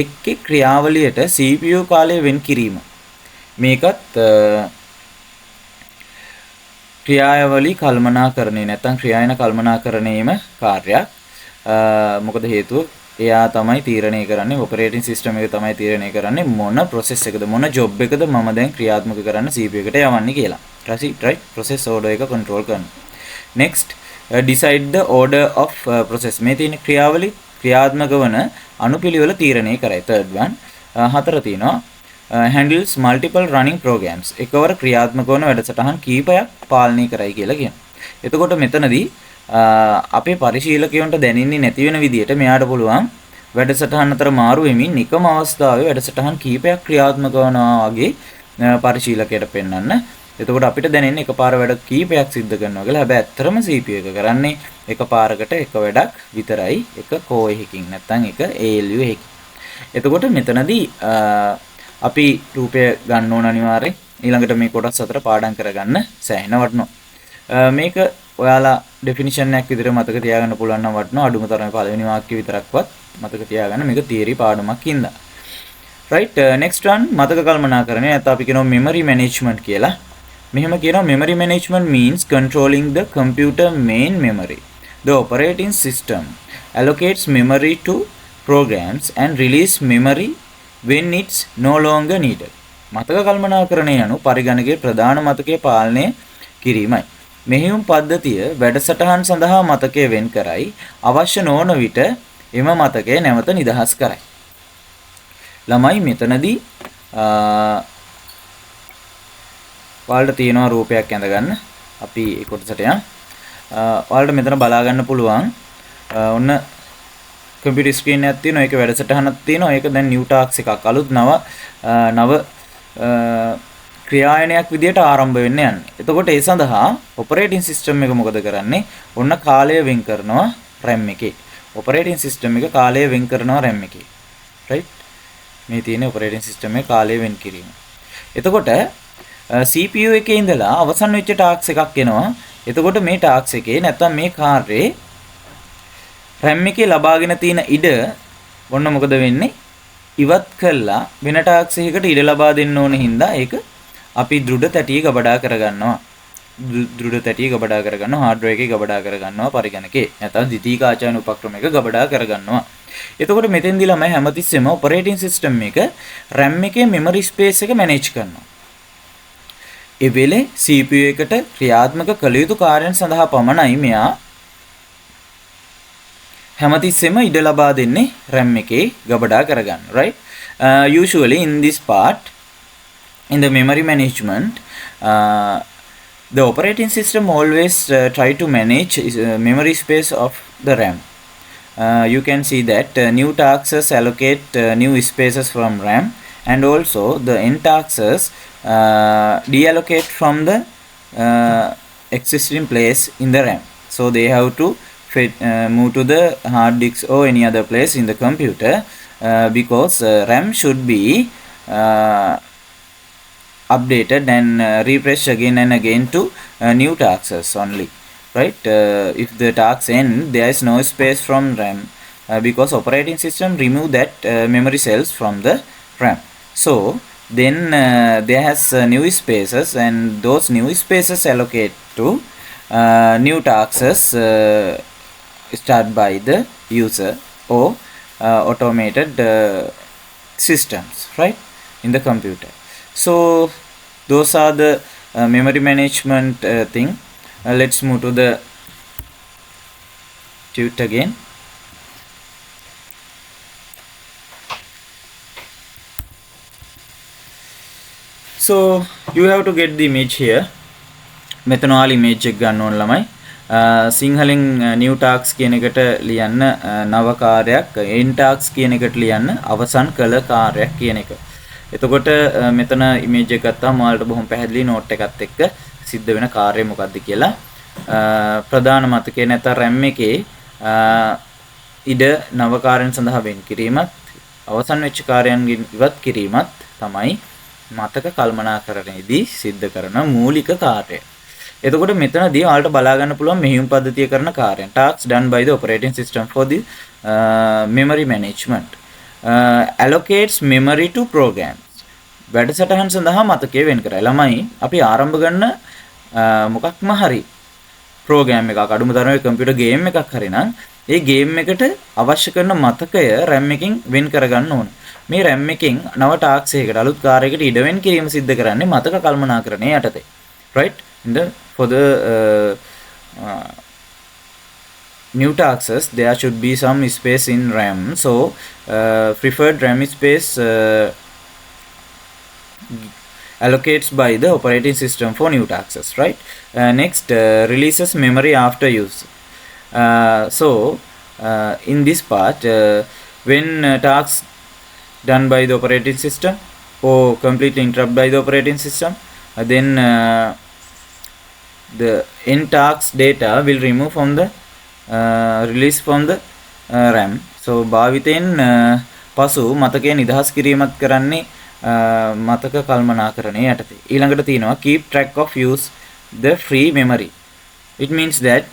එක් ක්‍රියාවලියට CPU කාලය වෙන් කිරීම. මේකත් ක්‍රියාවලි කල්පනාකරණය නැත්නම් ක්‍රියායන කල්පනාකරණයේම කාර්යයක්. මොකද හේතුව එයා තමයි තීරණය කරන්නේ ඔපරේටින් සිස්ටම් එක තමයි තීරණය කරන්නේ මොන process එකද මොන job එකද මම දැන් ක්‍රියාත්මක කරන්න CPU එකට යවන්නේ කියලා. right? process order එක control කරනවා. next, decide the order of process. මේ තියෙන ක්‍රියාවලි ක්‍රියාත්මක වන අනුපිළිවෙල තීරණය කරයි. third one, හතර තියෙනවා handles multiple running programs. එකවර ක්‍රියාත්මක වන වැඩසටහන් කීපයක් පාලනය කරයි කියලා කියනවා. එතකොට මෙතනදී අපේ පරිශීලකයන්ට දැනෙන්නේ නැති වෙන විදිහට මෙයාට පුළුවන් වැඩසටහන් අතර මාරු වෙමින් එකම අවස්ථාවේ වැඩසටහන් කීපයක් ක්‍රියාත්මක වනවා වගේ පරිශීලකයට පෙන්වන්න. එතකොට අපිට දැනෙන්නේ එකපාර වැඩ කීපයක් සිද්ධ කරනවා කියලා. හැබැයි ඇත්තටම CPU එක කරන්නේ එකපාරකට එක වැඩක් විතරයි. එක කෝ එකකින් නැත්නම් එක ALU එකකින්. එතකොට මෙතනදී අපි රූපය ගන්න ඕන අනිවාර්යෙන්. ඊළඟට මේ කොටස් අතර පාඩම් කරගන්න සෑහෙන වටිනවා. මේක ඔයාලා ඩෙෆිනිෂන් එකක් විදිහට මතක තියාගන්න පුළුවන් නම් වටිනවා. අඩුම තරමේ පළවෙනි වාක්‍ය විතරක්වත් මතක තියාගන්න. මේක තියරි පාඩමක් ඉඳලා. right? next one, මතක කල්පනාකරණය නැත්නම් අපි කියනවා memory management කියලා. මෙහෙම කියනවා memory management means controlling the computer main memory. The operating system allocates memory to programs and release memory when it's no longer needed. මතක කල්පනාකරණය යනු පරිගණකයේ ප්‍රධාන මතකයේ පාලනය කිරීමයි. මෙහෙයුම් පද්ධතිය වැඩසටහන් සඳහා මතකය වෙන් කරයි. අවශ්‍ය නොවන විට එම මතකය නැවත නිදහස් කරයි. ළමයි මෙතනදී ඔයාලට තියෙනවා රූපයක් ඇඳගන්න. අපි ඒ කොටසට යමු. ඔයාලට මෙතන බලා ගන්න පුළුවන්. ඔන්න කම්පියුටර් ස්ක්‍රීන් එකක් තියෙනවා. ඒකේ වැඩසටහනක් තියෙනවා. ඒක දැන් නිව් ටාස්ක් එකක්. අලුත් නව ක්‍රියායනයක් විදියට ආරම්භ වෙන්න යන්නේ. එතකොට ඒ සඳහා ඔපරේටින් සිස්ටම් එක මොකද කරන්නේ? ඔන්න කාලය වෙන් කරනවා RAM එකේ. ඔපරේටින් සිස්ටම් එක කාලය වෙන් කරනවා RAM එකේ. right? මේ තියෙන ඔපරේටින් සිස්ටම් එකේ කාලය වෙන් කිරීම. එතකොට CPU එකේ ඉඳලා අවසන් වෙච්ච ටාස්ක් එකක් එනවා. එතකොට මේ ටාස්ක් එකේ නැත්නම් මේ කාර්යයේ RAM එකේ ලබාගෙන තියෙන ඉඩ ඔන්න මොකද වෙන්නේ? ඉවත් කළා වෙන ටාස්ක් එකකට ඉඩ ලබා දෙන්න ඕන හින්දා ඒක අපි දෘඩ තැටිය ගබඩා කරගන්නවා. දෘඩ තැටිය ගබඩා කරගන්නවා. හાર્ඩ්වෙයාර් එකේ ගබඩා කරගන්නවා පරිගණකේ. නැත්නම් ද්විතීයික ආචාර්ය උපක්‍රමයක ගබඩා කරගන්නවා. එතකොට මෙතෙන්දී ළමයි හැමතිස්සෙම ඔපරේටින් සිස්ටම් එක RAM එකේ මෙමරි ස්පේස් එක මැනේජ් කරනවා. ඒ වෙලේ CPU එකට ක්‍රියාත්මක කළ යුතු කාර්යයන් සඳහා පමණයි මෙයා හැමතිස්සෙම ඉඩ ලබා දෙන්නේ RAM එකේ ගබඩා කරගන්න. right? Usually in this part in the memory management the operating system always try to manage memory space of the RAM. You can see that new tasks allocate new spaces from RAM, and also the end tasks deallocate from the existing place in the RAM. So they have to move to the hard disk or any other place in the computer because RAM should be updated and refreshed again and again to new tasks only. Right? If the tasks end, there is no space from RAM because operating system remove that memory cells from the RAM. So then there has new spaces, and those new spaces allocate to new tasks start by the user or automated systems, right, in the computer. So those are the memory management thing. Let's move to the tut again. So you have to get the image here. මෙතන ඔයාලා image එක ගන්න ඕන ළමයි. සිංහලෙන් new tasks කියන එකට ලියන්න නව කාර්යයක්, end tasks කියන එකට ලියන්න අවසන් කළ කාර්යයක් කියන එක. එතකොට මෙතන image එක ගත්තාම ඔයාලට බොහොම පැහැදිලි note එකත් එක්ක සිද්ධ වෙන කාර්යය මොකක්ද කියලා. ප්‍රධාන මතකයේ නැත්නම් RAM එකේ ඉඩ නව කාර්යයන් සඳහා වෙන් කිරීමත්, අවසන් වෙච්ච කාර්යයන්ගෙන් ඉවත් කිරීමත් තමයි මතක කල්පනාකරණයේදී සිද්ධ කරන මූලික කාර්යය. එතකොට මෙතනදී ඔයාලට බලා ගන්න පුළුවන් මෙහෙයුම් පද්ධතිය කරන කාර්යයන්. Tasks done by the operating system for the memory management. Allocates memory to programs. වැඩසටහන් සඳහා මතකය වෙන් කරයි. ළමයි අපි ආරම්භ ගන්න මොකක්ම හරි ප්‍රෝග්‍රෑම් එකක්, අඩුම තරමේ කම්පියුටර් ගේම් එකක් හරි නම් ඒ ගේම් එකට අවශ්‍ය කරන මතකය RAM එකකින් වෙන් කරගන්න ඕන. මේ RAM එකෙන් නව ටාස්ක් එකකට අලුත් කාර්යයකට ඉඩ වෙන් කිරීම සිද්ධ කරන්නේ මතක කල්පනාකරණය යටතේ. right? For the new tasks there should be some space in RAM. So preferred RAM space allocates by the operating system for new tasks, right? Next, releases memory after use. So in this part, when tasks done by the operating system or completely interrupted by the operating system, then the end tasks data will remove from the release from the RAM. So භාවිතයෙන් පසු මතකය නිදහස් කිරීමත් කරන්නේ මතක කල්පනාකරණය යටතේ. ඊළඟට තියෙනවා keep track of use the free memory. It means that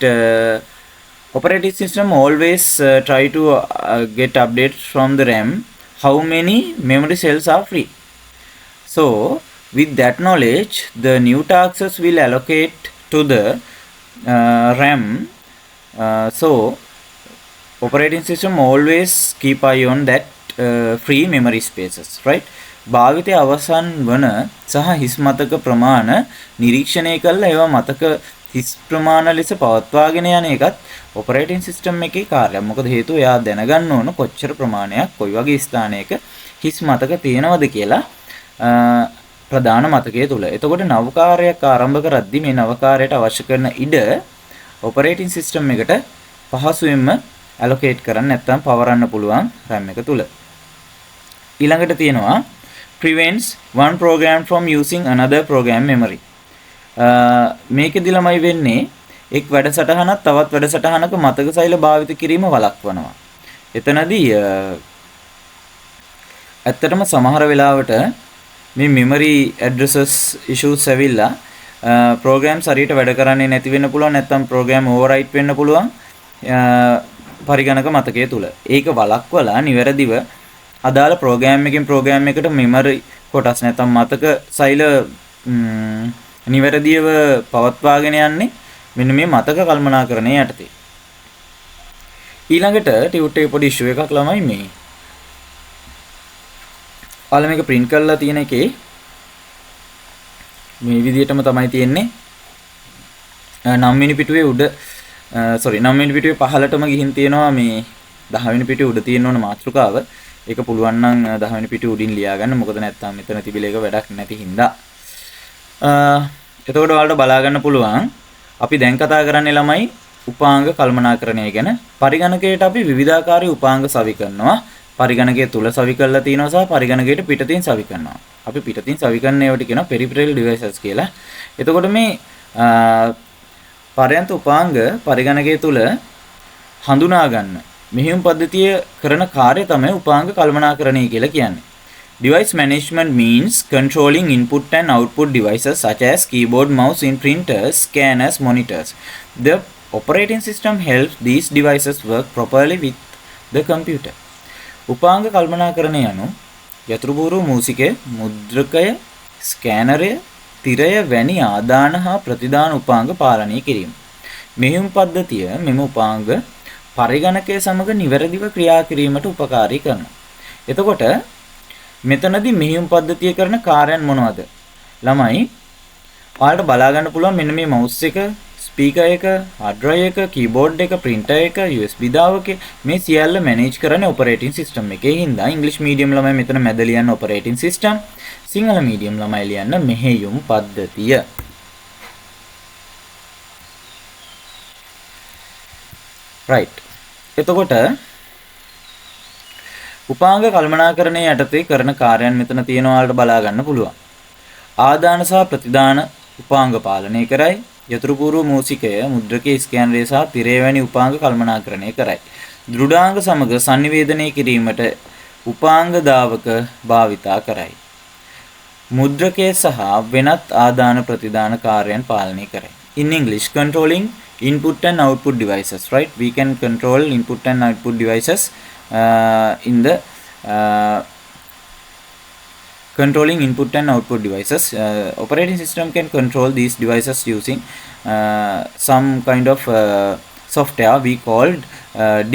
operating system always try to get updates from the RAM how many memory cells are free. So With that knowledge, the new tasks will allocate to the RAM. So operating system always keep eye on that free memory spaces, right? භාවිතය අවසන් වන සහ හිස් මතක ප්‍රමාණ නිරීක්ෂණය කළා ඒවා මතක හිස් ප්‍රමාණ ලෙස පවත්වාගෙන යන එකත් ඔපරේටින් සිස්ටම් එකේ කාර්යයක්. මොකද හේතුව එයා දැනගන්න ඕන කොච්චර ප්‍රමාණයක් කොයි වගේ ස්ථානයක හිස් මතක තියෙනවද කියලා ප්‍රධාන මතකයේ තුල. එතකොට නව කාර්යයක් ආරම්භ කරද්දී මේ නව කාර්යයට අවශ්‍ය කරන ඉඩ ඔපරේටින් සිස්ටම් එකට පහසුවෙන්ම allocate කරන්න නැත්නම් පවරන්න පුළුවන් RAM එක තුල. ඊළඟට තියෙනවා prevents one program from using another program memory. මේකෙදි ළමයි වෙන්නේ එක් වැඩසටහනක් තවත් වැඩසටහනක මතක සෛල භාවිත කිරීම වළක්වනවා. එතනදී ඇත්තටම සමහර වෙලාවට මේ memory addresses issues ඇවිල්ලා programs හරියට වැඩ කරන්නේ නැති වෙන්න පුළුවන් නැත්නම් program overwrite වෙන්න පුළුවන් පරිගණක මතකයේ තුල. ඒක වළක්වලා නිවැරදිව අදාළ ප්‍රෝග්‍රෑම් එකකින් ප්‍රෝග්‍රෑම් එකට මෙමරි කොටස් නැත්නම් මතක සෛල නිවැරදිව පවත්වාගෙන යන්නේ මෙන්න මේ මතක කල්පනාකරණය යටතේ. ඊළඟට ටියුට් එකේ පොඩි ඉෂුව එකක් ළමයි මේ. ඔයාලා මේක print කරලා තියෙන එකේ මේ විදිහටම තමයි තියෙන්නේ. 9 වෙනි පිටුවේ උඩ 9 වෙනි පිටුවේ පහළටම ගිහින් තියෙනවා මේ 10 වෙනි පිටුවේ උඩ තියෙන ඕන මාතෘකාව. ඒක පුළුවන් නම් 10 වෙනි පිටුවේ උඩින් ලියා ගන්න. මොකද නැත්තම් මෙතන තිබිලා එක වැඩක් නැති හින්දා. එතකොට ඔයාලට බලා ගන්න පුළුවන් අපි දැන් කතා කරන්නේ ළමයි උපාංග කල්පනාකරණය ගැන. පරිගණකයට අපි විවිධාකාරී උපාංග සවි කරනවා. පරිගණකයේ තුල සවි කරලා තියෙනවා සහ පරිගණකයට පිටතින් සවි කරනවා. අපි පිටතින් සවි කරන ඒවට කියනවා peripheral devices කියලා. එතකොට මේ පරයන්ත උපාංග පරිගණකයේ තුල හඳුනා ගන්න මෙහෙයුම් පද්ධතිය කරන කාර්යය තමයි උපාංග කල්පනාකරණය කියලා කියන්නේ. Device management means controlling input and output devices such as keyboard, mouse in printers, scanners, monitors. The operating system helps these devices work properly with the computer. උපාංග කල්පනාකරණය යනු යතුරුබෝරු මූසිකය, මුද්‍රකය, ස්කෑනරය, තිරය වැනි ආදාන හා ප්‍රතිදාන උපාංග පාලනය කිරීම. මෙහෙයුම් පද්ධතිය මෙම උපාංග පරිගණකය සමග නිවැරදිව ක්‍රියා කිරීමට උපකාරී කරනවා. එතකොට මෙතනදී මෙහෙයුම් පද්ධතිය කරන කාර්යයන් මොනවද? ළමයි ඔයාලට බලා ගන්න පුළුවන් මෙන්න මේ mouse එක, speaker එක, hard drive එක, keyboard එක, printer එක, USB දාවක මේ සියල්ල manage කරන operating system එකේ හින්දා English medium ළමයි මෙතන මැද ලියන්න operating system, සිංහල medium ළමයි ලියන්න මෙහෙයුම් පද්ධතිය. right. එතකොට උපාංග කල්පනාකරණය යටතේ කරන කාර්යයන් මෙතන තියෙනවා වලට බලා ගන්න පුළුවන්. ආදාන සහ ප්‍රතිදාන උපාංග පාලනය කරයි. යතුරුපූර්ව මූසිකය, මුද්‍රකයේ ස්කෑනරය සහ තිරය වැනි උපාංග කල්පනාකරණය කරයි. දෘඩාංග සමග sannivedanaya කිරීමට උපාංග දාවක භාවිතා කරයි. මුද්‍රකයේ සහ වෙනත් ආදාන ප්‍රතිදාන කාර්යයන් පාලනය කරයි. In English, controlling input and output devices, right? We can control input and output devices in the controlling input and output devices. Operating system can control these devices using some kind of software we called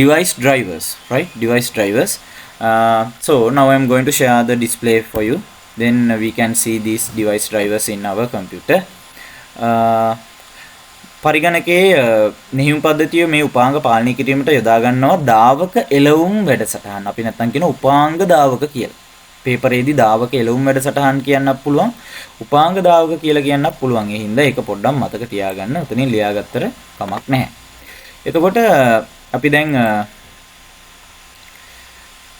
device drivers, right? Device drivers. So now I'm going to share the display for you. Then we can see these device drivers in our computer. පරිගණකයේ මෙහෙයුම් පද්ධතිය මේ උපාංග පාලනය කිරීමට යොදා ගන්නවා දාවක එළවුම් වැඩසටහන. අපි නැත්තම් කියන උපාංග දාවක කියලා. පේපරේදී දාවක එළවුම් වැඩසටහන් කියන්නත් පුළුවන්. උපාංග දාවක කියලා කියන්නත් පුළුවන්. ඒ හින්දා ඒක පොඩ්ඩක් මතක තියාගන්න. උතනින් ලියාගත්තට කමක් නැහැ. එතකොට අපි දැන්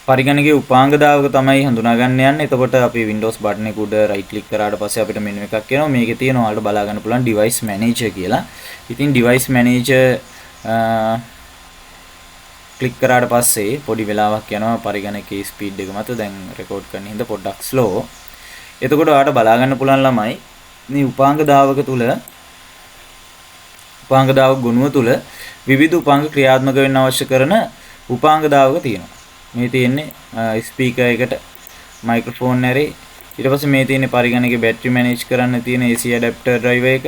පරිගණකයේ උපාංග දාවක තමයි හඳුනා ගන්න යන්නේ. එතකොට අපි Windows button එක උඩ right click කරාට පස්සේ අපිට මෙන්න එකක් එනවා. මේකේ තියෙනවා ඔයාලට බලා ගන්න පුළුවන් device manager කියලා. ඉතින් device manager ක්ලික් කරාට පස්සේ පොඩි වෙලාවක් යනවා පරිගණකයේ ස්පීඩ් එක මත. දැන් රෙකෝඩ් කරන හින්දා පොඩ්ඩක් ස්ලෝ. එතකොට ඔයාලට බලා ගන්න පුළුවන් ළමයි මේ උපාංග දාවක තුල උපාංග දාවක ගුණුව තුල විවිධ උපාංග ක්‍රියාත්මක වෙන්න අවශ්‍ය කරන උපාංග දාවක තියෙනවා. මේ තියෙන්නේ ස්පීකර් එකට මයික්‍රොෆෝන් ඇරේ ඊට පස්සේ මේ තියෙන පරිගණකයේ බැටරි මැනේජ් කරන්න තියෙන AC adapter driver එක.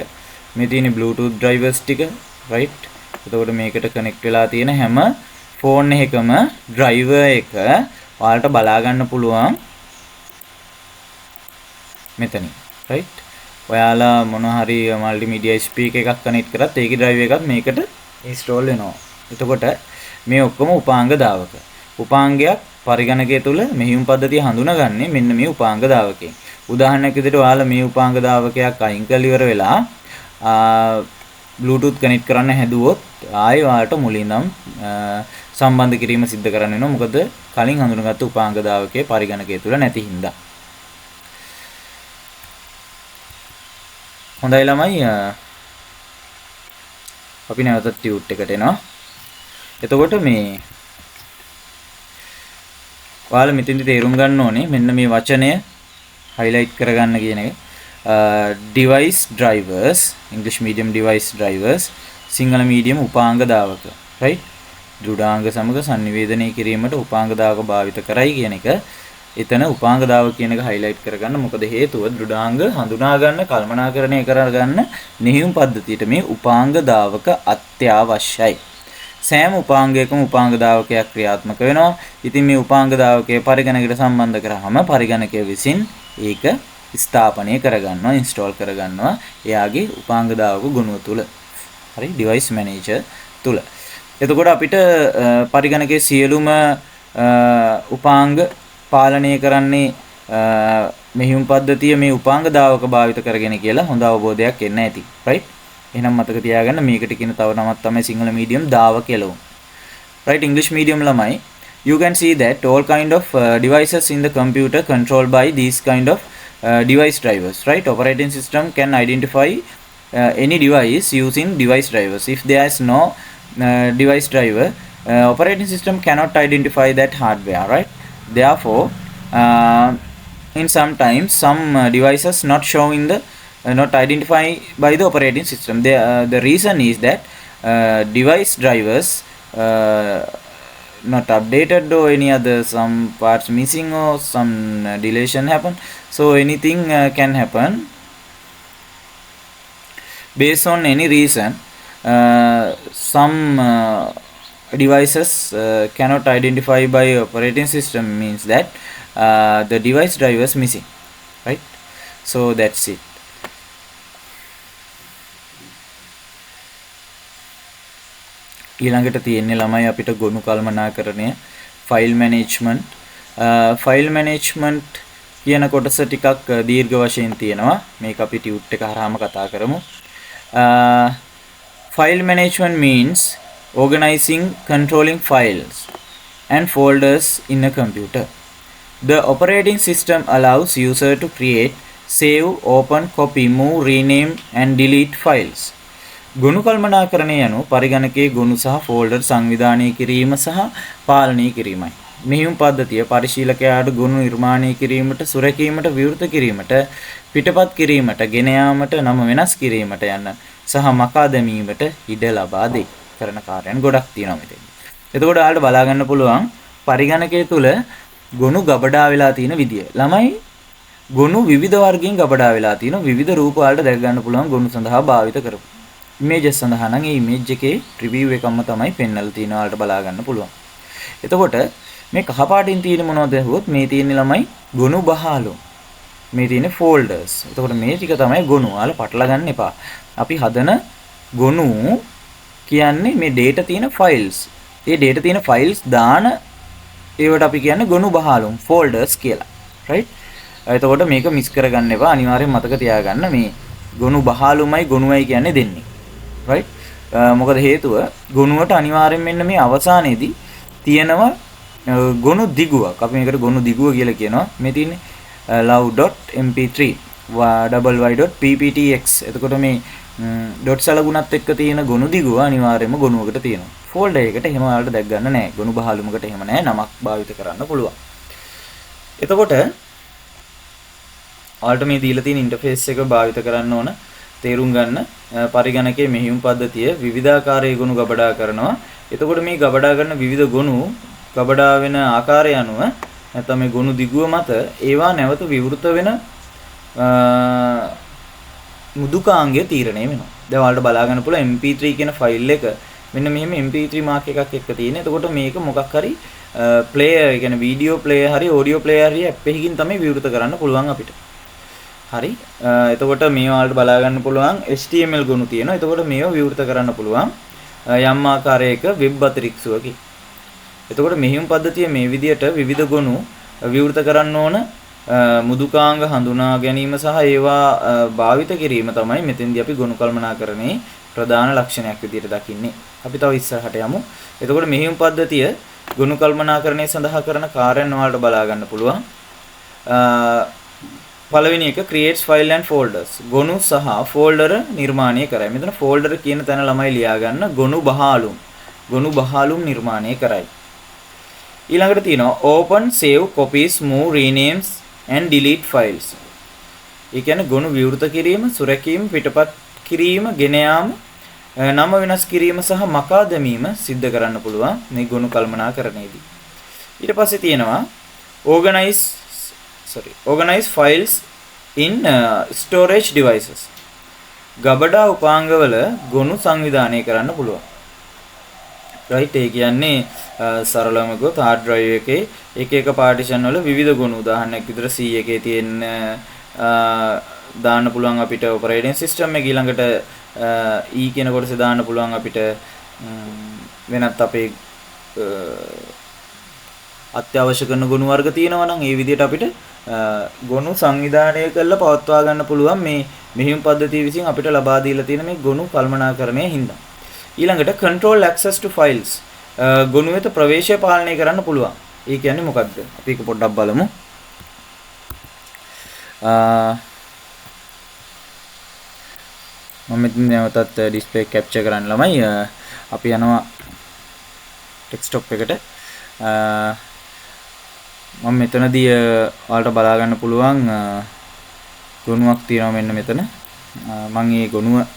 මේ තියෙන Bluetooth drivers ටික right. එතකොට මේකට connect වෙලා තියෙන හැම phone එකකම driver එක ඔයාලට බලා ගන්න පුළුවන් මෙතනින් right. ඔයාලා මොන හරි multimedia speaker එකක් connect කරත් ඒකේ driver එකත් මේකට install වෙනවා. එතකොට මේ ඔක්කොම උපාංග දාවක. උපාංගයක් පරිගණකය තුළ මෙහියුම් පද්ධතිය හඳුනාගන්නේ මෙන්න මේ උපාංග දාවකයෙන්. උදාහරණයක් විදිහට ඔයාලා මේ උපාංග දාවකයක් අයින් කරලා ඉවර වෙලා Bluetooth connect කරන්න හැදුවොත් ආයෙ ඔයාලට මුලින්නම් සම්බන්ධ කිරීම සිද්ධ කරන්න වෙනවා. මොකද කලින් හඳුනාගත්තු උපාංග දාවකයේ පරිගණකය තුළ නැති හින්දා. හොඳයි ළමයි අපි නැවතත් ටියුට් එකට එනවා. එතකොට මේ ඔයාලා මෙතෙන්දි තේරුම් ගන්න ඕනේ මෙන්න මේ වචනය highlight කරගන්න කියන එක. device drivers English medium device drivers Sinhala medium උපාංග දාවක right. දෘඩාංග සමග sannivedanaya කිරීමට උපාංග දාවක භාවිත කරයි කියන එක. එතන උපාංග දාවක කියන එක highlight කරගන්න. මොකද හේතුව දෘඩාංග හඳුනා ගන්න කල්පනාකරණය කරගන්න නිහියුම් පද්ධතියට මේ උපාංග දාවක අත්‍යවශ්‍යයි. සෑම උපාංගයකම උපාංග දාවකයක් ක්‍රියාත්මක වෙනවා. ඉතින් මේ උපාංග දාවකයේ පරිගණකයට සම්බන්ධ කරාම පරිගණකය විසින් ඒක ස්ථාපනය කරගන්නවා, ඉන්ස්ටෝල් කරගන්නවා එයාගේ උපාංග දාවක ගුණුව තුල. හරි device manager තුල. එතකොට අපිට පරිගණකයේ සියලුම උපාංග පාලනය කරන්නේ මෙහියුම් පද්ධතිය මේ උපාංග දාවක භාවිත කරගෙන කියලා හොඳ අවබෝධයක් එන්න ඇති. right. එහෙනම් මතක තියාගන්න මේකට කියන තව නමක් තමයි Sinhala medium දාවක එළවුම්. right. English medium ළමයි you can see that all kind of devices in the computer controlled by these kind of device drivers. right. Operating system can identify any device using device drivers. If there is no device driver, operating system cannot identify that hardware. right. Therefore in sometimes some devices not showing the not identified by the operating system. The reason is that device drivers not updated or any other some parts missing or some deletion happen. So anything can happen based on any reason. Some devices cannot identify by operating system means that the device drivers missing. right. So that's it. ඊළඟට තියෙන්නේ ළමයි අපිට ගොනු කල්පනාකරණය file management. File management කියන කොටස ටිකක් දීර්ඝ වශයෙන් තියෙනවා. මේක අපි ටියුට් එක හරහාම කතා කරමු. File management means organizing, controlling files and folders in a computer. The operating system allows user to create, save, open, copy, move, rename and delete files. ගුණ කල්පනාකරණය යනු පරිගණකයේ ගුණ සහ ෆෝල්ඩර් සංවිධානය කිරීම සහ පාලනය කිරීමයි. මෙහියුම් පද්ධතිය පරිශීලකයාට ගුණ නිර්මාණය කිරීමට, සුරැකීමට, විවෘත කිරීමට, පිටපත් කිරීමට, ගෙන යාමට, නම වෙනස් කිරීමට යන සහ මකා දැමීමට ඉඩ ලබා දෙයි. කරන කාර්යයන් ගොඩක් තියෙනවා මෙතන. එතකොට ඔයාලට බලා ගන්න පුළුවන් පරිගණකය තුල ගුණ ගබඩා වෙලා තියෙන විදිය. ළමයි ගුණ විවිධ වර්ගයෙන් ගබඩා වෙලා තියෙන විවිධ රූප වලට දැක ගන්න පුළුවන් ගුණ සඳහා භාවිත කරපු. ඉමේජස් සඳහා නම් ඒ ඉමේජ් එකේ රිවිව් එකක්ම තමයි පෙන්වලා තියෙනවා. ඔයාලට බලා ගන්න පුළුවන්. එතකොට මේ කහපාටින් තියෙන මොනවද ඇහුවොත් මේ තියෙන ළමයි ගුණ බහාලු. මේ තියෙන ෆෝල්ඩර්ස්. එතකොට මේ ටික තමයි ගුණ. ඔයාලා පටලවා ගන්න එපා. අපි හදන ගුණ කියන්නේ මේ data තියෙන files. ඒ data තියෙන files දාන ඒවට අපි කියන්නේ ගොනු බහලුම් folders කියලා. right. එතකොට මේක මිස් කරගන්න එපා. අනිවාර්යෙන් මතක තියාගන්න මේ ගොනු බහලුමයි ගොනුවයි කියන්නේ දෙන්නේ. right. මොකද හේතුව ගොනුවට අනිවාර්යෙන් මෙන්න මේ අවසානයේදී තියෙනවා ගොනු දිගුවක්. අපි මේකට ගොනු දිගුව කියලා කියනවා. මේ තියෙන්නේ love.mp3 yy.pptx. එතකොට මේ ඩොට් සලකුණත් එක්ක තියෙන ගොනු දිගුව අනිවාර්යයෙන්ම ගොනුවකට තියෙනවා. ෆෝල්ඩර් එකට එහෙම ඔයාලට දැක් ගන්න නැහැ. ගොනු බහලුමකට එහෙම නැහැ. නමක් භාවිත කරන්න පුළුවන්. එතකොට ඔයාලට මේ දීලා තියෙන ඉන්ටර්ෆේස් එක භාවිත කරන්න ඕන. තේරුම් ගන්න පරිගණකයේ මෙහියුම් පද්ධතිය විවිධාකාරයේ ගොනු ගබඩා කරනවා. එතකොට මේ ගබඩා කරන විවිධ ගොනු ගබඩා වෙන ආකාරය අනුව නැත්නම් මේ ගොනු දිගුව මත ඒවා නැවත විවෘත වෙන මුදුකාංගය තීරණය වෙනවා. දැන් ඔයාලට බලා ගන්න පුළුවන් MP3 කියන ෆයිල් එක මෙන්න මෙහෙම MP3 මාක් එකක් එක්ක තියෙන. එතකොට මේක මොකක් හරි ප්ලේයර්, ඒ කියන්නේ වීඩියෝ ප්ලේයර් හරි ඔඩියෝ ප්ලේයර් හරි ඇප් එකකින් තමයි විවෘත කරන්න පුළුවන් අපිට. හරි. එතකොට මේ ඔයාලට බලා ගන්න පුළුවන් HTML ගොනු තියෙනවා. එතකොට මේව විවෘත කරන්න පුළුවන් යම් ආකාරයක වෙබ් අතිරික්සුවකින්. එතකොට මෙහිම පද්ධතිය මේ විදිහට විවිධ ගොනු විවෘත කරන්න ඕන මුදුකාංග හඳුනා ගැනීම සහ ඒවා භාවිත කිරීම තමයි මෙතෙන්දී අපි ගොනු කල්පනාකරණයේ ප්‍රධාන ලක්ෂණයක් විදිහට දකින්නේ. අපි තව ඉස්සරහට යමු. එතකොට මෙහිම පද්ධතිය ගොනු කල්පනාකරණය සඳහා කරන කාර්යයන් වලට බලා ගන්න පුළුවන්. පළවෙනි එක creates file and folders. ගොනු සහ ෆෝල්ඩර් නිර්මාණය කරයි. මෙතන ෆෝල්ඩර් කියන තැන ළමයි ලියා ගන්න ගොනු බහාලුම් නිර්මාණය කරයි. ඊළඟට තියෙනවා open, save, copies, move, renames and delete files. ඒ කියන්නේ ගොනු විවෘත කිරීම, සුරැකීම, පිටපත් කිරීම, ගෙන යාම, නම වෙනස් කිරීම සහ මකා දැමීම සිද්ධ කරන්න පුළුවන් මේ ගොනු කල්පනාකරණයේදී. ඊට පස්සේ තියෙනවා organize files in storage devices. ගබඩා උපාංගවල ගොනු සංවිධානය කරන්න පුළුවන්. right, ඒ කියන්නේ සරලවම ගොත් hard drive එකේ එක එක partition වල විවිධ ගොනු, උදාහරණයක් විදිහට C එකේ තියෙන දාන්න පුළුවන් අපිට operating system එක, ඊළඟට E කියන කොටසේ දාන්න පුළුවන් අපිට වෙනත් අපේ අත්‍යවශ්‍ය කරන ගොනු වර්ග තියෙනවා නම් ඒ විදිහට අපිට ගොනු සංවිධානය කරලා පවත්වා ගන්න පුළුවන් මේ මෙහිම පද්ධතිය විසින් අපිට ලබා දීලා තියෙන මේ ගොනු කල්පනාකරණයේ හින්දා. ඊළඟට control access to files. ගොනු වෙත ප්‍රවේශය පාලනය කරන්න පුළුවන්. ඒ කියන්නේ මොකක්ද? අපි ඒක පොඩ්ඩක් බලමු. මම මෙතන නැවතත් ඩිස්ප්ලේ කැප්චර් කරන්න ළමයි. අපි යනවා ඩෙස්ක්ටොප් එකට. මම මෙතනදී ඔයාලට බලා ගන්න පුළුවන් ගොනුවක් තියෙනවා මෙන්න මෙතන. මම මේ ගොනුවට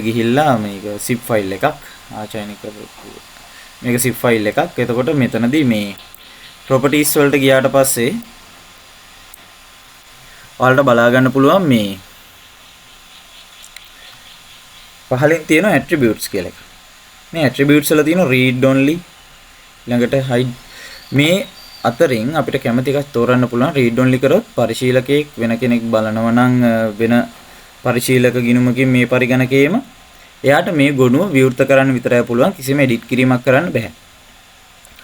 ගිහිල්ලා මේක zip file එකක් ආචාර්යනික මේක zip file එකක්. එතකොට මෙතනදී මේ properties වලට ගියාට පස්සේ ඔයාලට බලා ගන්න පුළුවන් මේ පහලින් තියෙන attributes කියලා එක. මේ attributes වල තියෙන read only, ඊළඟට hide, මේ අතරින් අපිට කැමති එකක් තෝරන්න පුළුවන්. read only කරොත් පරිශීලකයෙක් වෙන කෙනෙක් බලනවා නම් වෙන පරිශීලක ගිණුමකින් මේ පරිගණකයේම එයාට මේ ගොනුව විවෘත කරන්න විතරයි පුළුවන්, කිසිම edit කිරීමක් කරන්න බෑ.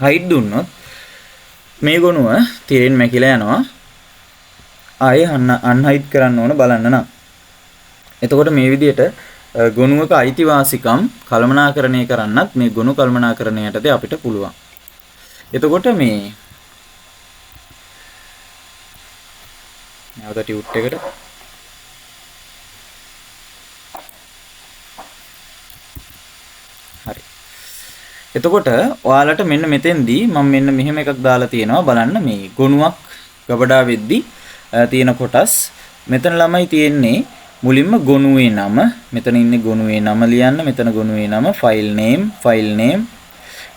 hide දුන්නොත් මේ ගොනුව තීරෙන් මැකිලා යනවා. ආයේ unhide කරන්න ඕන බලන්න නම්. එතකොට මේ විදිහට ගොනුවක අයිතිවාසිකම් කළමනාකරණය කරන්නත් මේ ගොනු කළමනාකරණයටදී අපිට පුළුවන්. එතකොට මේ නැවත ටියුට් එකට හරි. එතකොට ඔයාලට මෙන්න මෙතෙන්දී මම මෙන්න මෙහෙම එකක් දාලා තියෙනවා බලන්න. මේ ගොනුවක් ගබඩා වෙද්දී තියෙන කොටස් මෙතන ළමයි තියෙන්නේ මුලින්ම ගොනුවේ නම, මෙතන ඉන්නේ ගොනුවේ නම ලියන්න, මෙතන ගොනුවේ නම, file name.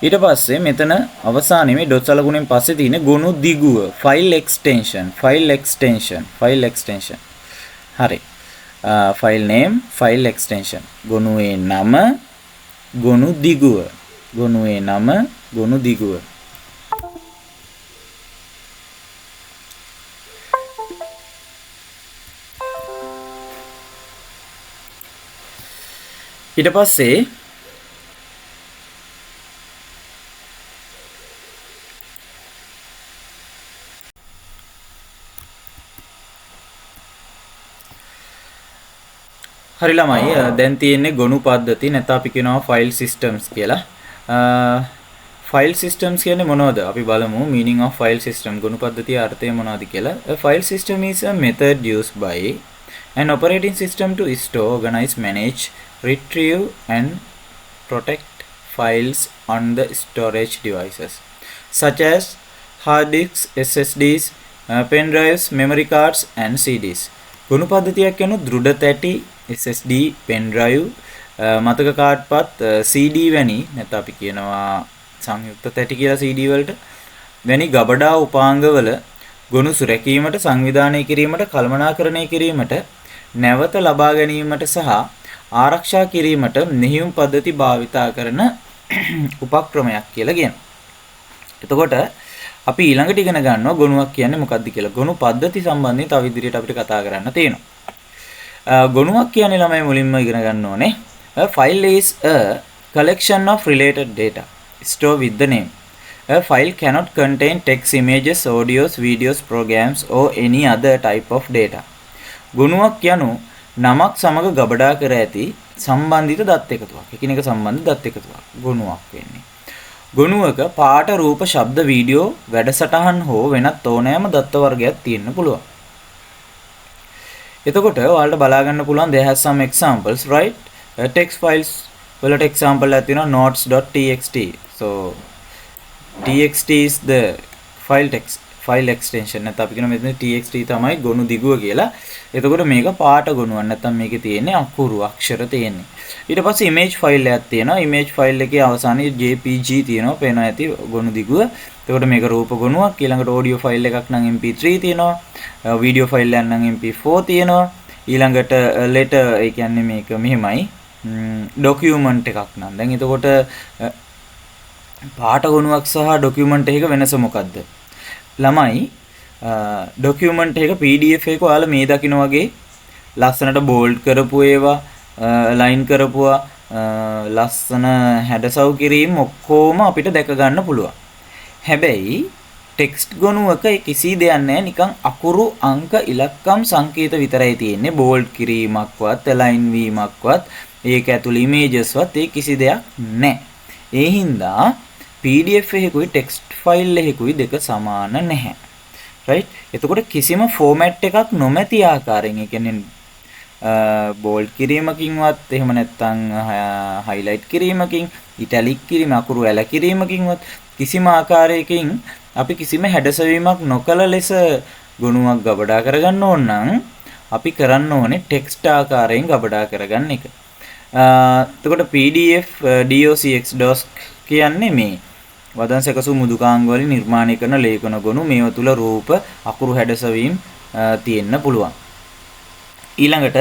ඊට පස්සේ මෙතන අවසානයේ මේ ඩොට් සලකුණෙන් පස්සේ තියෙන ගොනු දිගුව, file extension. හරි. file name, file extension. ගොනුවේ නම, ගොනු දිගුව. ඊට පස්සේ හරි ළමයි, දැන් තියෙන්නේ ගොනු පද්ධති, නැත්නම් අපි කියනවා file systems කියලා. file systems කියන්නේ මොනවද? අපි බලමු meaning of file system. ගොනු පද්ධතියේ අර්ථය මොනවද කියලා. A file system is a method used by an operating system to store, organize, manage, retrieve and protect files on the storage devices such as hard disks, SSDs, pen drives, memory cards and CDs. ගොනු පද්ධතියක් කියන දෘඩ තැටි, SSD, pen drive, මතක කාඩ්පත්, CD වැනි නැත්නම් අපි කියනවා සංයුක්ත තැටි කියලා CD වලට, වැනි ගබඩා උපාංගවල ගොනු සුරැකීමට සංවිධානය කිරීමට කළමනාකරණය කිරීමට නැවත ලබා ගැනීමට සහ ආරක්ෂා කිරීමට මෙහෙයුම් පද්ධති භාවිතා කරන උපක්‍රමයක් කියලා කියනවා. එතකොට අපි ඊළඟට ඉගෙන ගන්නවා ගොනුවක් කියන්නේ මොකක්ද කියලා. ගොනු පද්ධති සම්බන්ධයෙන් තව ඉදිරියට අපිට කතා කරන්න තියෙනවා. ගොනුවක් කියන්නේ ළමයි මුලින්ම ඉගෙන ගන්න ඕනේ. A file is a collection of related data stored with the name. A file cannot contain text, images, audios, videos, programs or any other type of data. ගොනුවක් යනු නමක් සමග ගබඩා කර ඇති සම්බන්ධිත දත් එකතුවක්. එකිනෙක සම්බන්ධ දත් එකතුවක් ගොනුවක් වෙන්නේ. ගොනුවක පාට, රූප, ශබ්ද, වීඩියෝ, වැඩසටහන් හෝ වෙනත් ඕනෑම දත්ත වර්ගයක් තියෙන්න පුළුවන්. එතකොට ඔයාලට බලා ගන්න පුළුවන් there has some examples, right? Text files වලට example එකක් තියෙනවා notes.txt. So txt is the file extension. නැත්නම් අපි කියන මෙතන txt තමයි ගොනු දිගුව කියලා. එතකොට මේක පාට ගොනුවක්. නැත්නම් මේකේ තියෙන්නේ අකුරු අක්ෂර තියෙන්නේ. ඊට පස්සේ image file එකක් තියෙනවා. image file එකේ අවසානයේ jpg තියෙනවා. පේනවා ඇති ගොනු දිගුව. එතකොට මේක රූප ගොනුවක්. ඊළඟට audio file එකක් නම් mp3 තියෙනවා. video file එකක් නම් mp4 තියෙනවා. ඊළඟට letter ඒ කියන්නේ මේක මෙහෙමයි. document එකක් නම්. දැන් එතකොට පාට ගොනුවක් සහ document එකක වෙනස මොකද්ද? ළමයි document එක PDF එක ඔයාලා මේ දකින්න වගේ ලස්සනට bold කරපු ඒවා, line කරපුවා, ලස්සන හැඩසව් කිරීම ඔක්කොම අපිට දැක ගන්න පුළුවන්. හැබැයි text ගොනුවක කිසි දෙයක් නැහැ. නිකන් අකුරු, අංක, ඉලක්කම්, සංකේත විතරයි තියෙන්නේ. bold කිරීමක්වත්, line වීමක්වත්, ඒක ඇතුළේ imagesවත් ඒ කිසි දෙයක් නැහැ. ඒ හින්දා PDF එකකුයි text file එකකුයි දෙක සමාන නැහැ. right? එතකොට කිසිම format එකක් නොමැති ආකාරයෙන්, ඒ කියන්නේ bold කිරීමකින්වත් එහෙම නැත්නම් highlight කිරීමකින්, italic කිරීම, අකුරු ඇල කිරීමකින්වත් කිසිම ආකාරයකින් අපි කිසිම හැඩසවීමක් නොකළ ලෙස ගොනුවක් ගබඩා කරගන්න ඕන නම් අපි කරන්න ඕනේ text ආකාරයෙන් ගබඩා කරගන්න එක. එතකොට PDF docx කියන්නේ මේ වදන් සැකසු මුදුකාංග වලින් නිර්මාණය කරන ලේඛන ගොනු. මේව තුල රූප, අකුරු හැඩසවීම් තියෙන්න පුළුවන්. ඊළඟට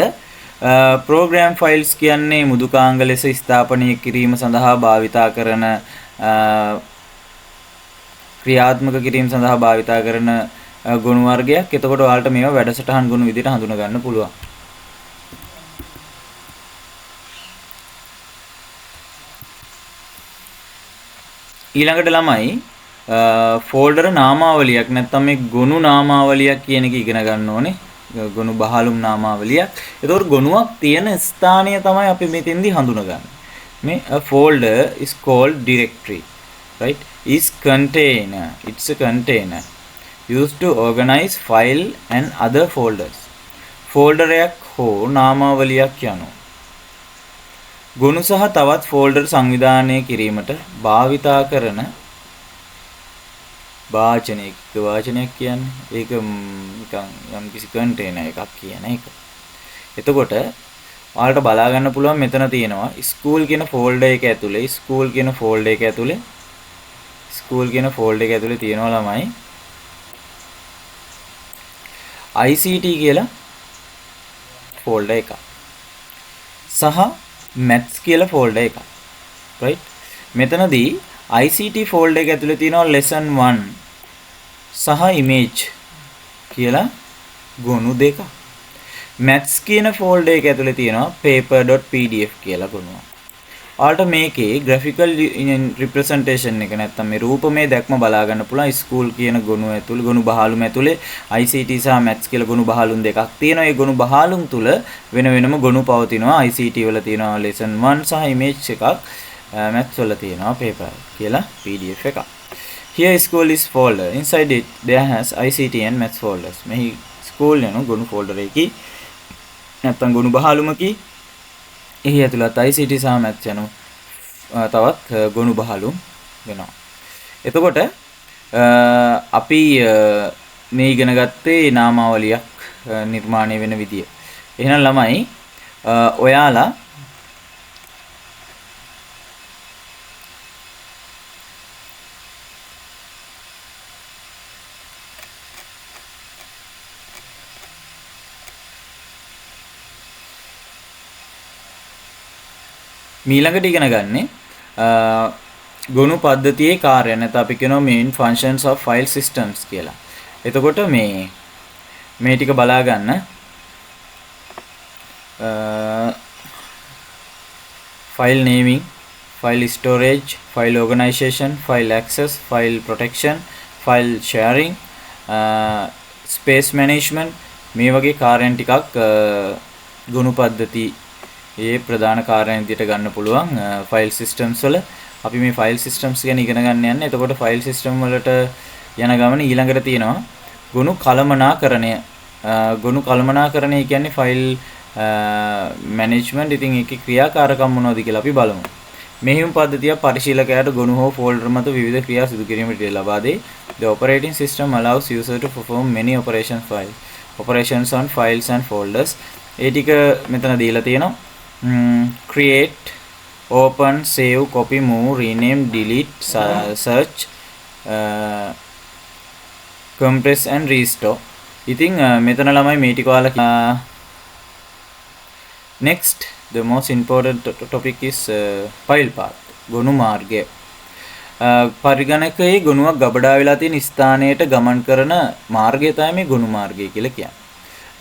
program files කියන්නේ මුදුකාංග ලෙස ස්ථාපනය කිරීම සඳහා භාවිතා කරන ක්‍රියාත්මක කිරීම සඳහා භාවිතා කරන ගොනු වර්ගයක්. එතකොට ඔයාලට මේවා වැඩසටහන් ගොනු විදිහට හඳුනා ගන්න පුළුවන්. ඊළඟට ළමයි ෆෝල්ඩර් නාමාවලියක් නැත්නම් මේ ගොනු නාමාවලියක් කියන එක ඉගෙන ගන්න ඕනේ. ගොනු බහලුම් නාමාවලියක්. ඒතකොට ගොනුවක් තියෙන ස්ථානය තමයි අපි මෙතෙන්දී හඳුනගන්නේ. මේ a folder is called directory, right? Is container. It's a container used to organize file and other folders. Folder එකක් හෝ නාමාවලියක් යනවා. ගොනු සහ තවත් ෆෝල්ඩර් සංවිධානය කිරීමට භාවිතා කරන වාචනයක් කියන්නේ ඒක නිකන් යම්කිසි කන්ටේනර් එකක් කියන එක. එතකොට ඔයාලට බලා ගන්න පුළුවන් මෙතන තියෙනවා ස්කූල් කියන ෆෝල්ඩර් එක ඇතුලේ තියෙනවා ළමයි ICT කියලා ෆෝල්ඩර් එකක් සහ maths කියලා ෆෝල්ඩර් එකක්. right? මෙතනදී ICT ෆෝල්ඩර් එක ඇතුලේ තියෙනවා lesson 1 සහ image කියලා ගොනු දෙකක්. maths කියන ෆෝල්ඩර් එක ඇතුලේ තියෙනවා paper.pdf කියලා ගොනුවක්. ඔයාලට මේකේ graphical representation එක නැත්නම් මේ රූපමය දැක්ම බලා ගන්න පුළුවන්. ස්කූල් කියන ගොනු ඇතුලේ ගොනු බහලුම ඇතුලේ ICT සහ maths කියලා ගොනු බහලුම් දෙකක් තියෙනවා. ඒ ගොනු බහලුම් තුල වෙන වෙනම ගොනු පවතිනවා. ICT වල තියෙනවා lesson 1 සහ image එකක්. maths වල තියෙනවා paper කියලා pdf එකක්. Here school is folder. Inside it there has ICT and maths folders. මෙහි school යන ගොනු folder එකකි නැත්නම් ගොනු බහලුමකි. එහි ඇතුළත් ICT සහ maths යන තවත් ගොනු බහලුම් වෙනවා. එතකොට අපි මේ ඉගෙන ගත්තේ නාමාවලියක් නිර්මාණය වෙන විදිය. එහෙනම් ළමයි ඔයාලා ඊළඟට ඉගෙන ගන්නේ ගොනු පද්ධතියේ කාර්යය නැත්නම් අපි කියනවා main functions of file systems කියලා. එතකොට මේ ටික බලා ගන්න file naming, file storage, file organization, file access, file protection, file sharing, space management මේ වගේ කාර්යයන් ටිකක් ගොනු පද්ධතියේ ප්‍රධාන කාර්යයන් විදිහට ගන්න පුළුවන් file systems වල. අපි මේ file systems ගැන ඉගෙන ගන්න යන්නේ. එතකොට file system වලට යන ගමන ඊළඟට තියෙනවා ගොනු කළමනාකරණය. ගොනු කළමනාකරණය කියන්නේ file management. ඉතින් ඒකේ ක්‍රියාකාරකම් මොනවද කියලා අපි බලමු. මෙහිම පද්ධතිය පරිශීලකයාට ගොනු හෝ ෆෝල්ඩර් මත විවිධ ක්‍රියා සිදු කිරීමට ලබා දෙයි. The operating system allows user to perform many operations on files and folders. ඒ ටික මෙතන දීලා තියෙනවා. Create, open, save, copy, move, rename, delete, search, compress and restore. ඉතින් මෙතන ළමයි මේ ටික ඔයාලා next the most important topic is file path. ගොනු මාර්ගය. පරිගණකයේ ගොනුවක් ගබඩා වෙලා තියෙන ස්ථානයට ගමන් කරන මාර්ගය තමයි මේ ගොනු මාර්ගය කියලා කියන්නේ.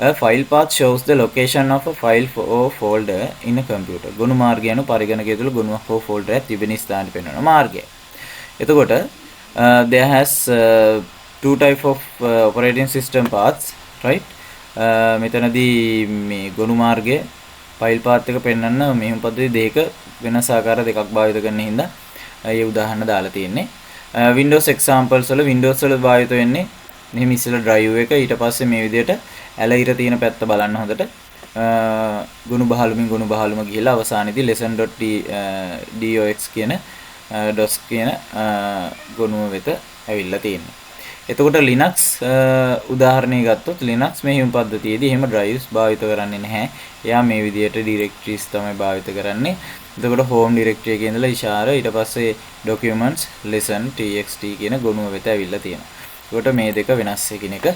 A file path shows the location of a file or folder in a computer. ගොනු මාර්ගය anu පරිගණකය තුළ ගොනුවක් හෝ ෆෝල්ඩර් එකක් තිබෙන ස්ථානයට පෙන්වන මාර්ගය. එතකොට there has two type of operating system paths, right? මෙතනදී මේ ගොනු මාර්ගය file path එක පෙන්වන්න මෙහෙම පද්ධති දෙක වෙනස් ආකාර දෙකක් භාවිත කරන හින්දා ඒ උදාහරණ දාලා තියෙන්නේ. Windows examples වල Windows වල භාවිත වෙන්නේ මෙහෙම ඉස්සෙල්ලා drive එක ඊට පස්සේ මේ විදිහට ඇල ඉර තියෙන පැත්ත බලන්න හොඳට ගුණ බහලුම ගිහිලා අවසානයේදී lesson.dox කියන DOS කියන ගුණුව වෙත ඇවිල්ලා තියෙනවා. එතකොට Linux උදාහරණයක් ගත්තොත් Linux මෙහිම පද්ධතියේදී එහෙම drives භාවිත කරන්නේ නැහැ. එයා මේ විදිහට directories තමයි භාවිත කරන්නේ. එතකොට home directory එකේ ඉඳලා ඉෂාර ඊට පස්සේ documents lesson txt කියන ගුණුව වෙත ඇවිල්ලා තියෙනවා. එතකොට මේ දෙක වෙනස් එකිනෙක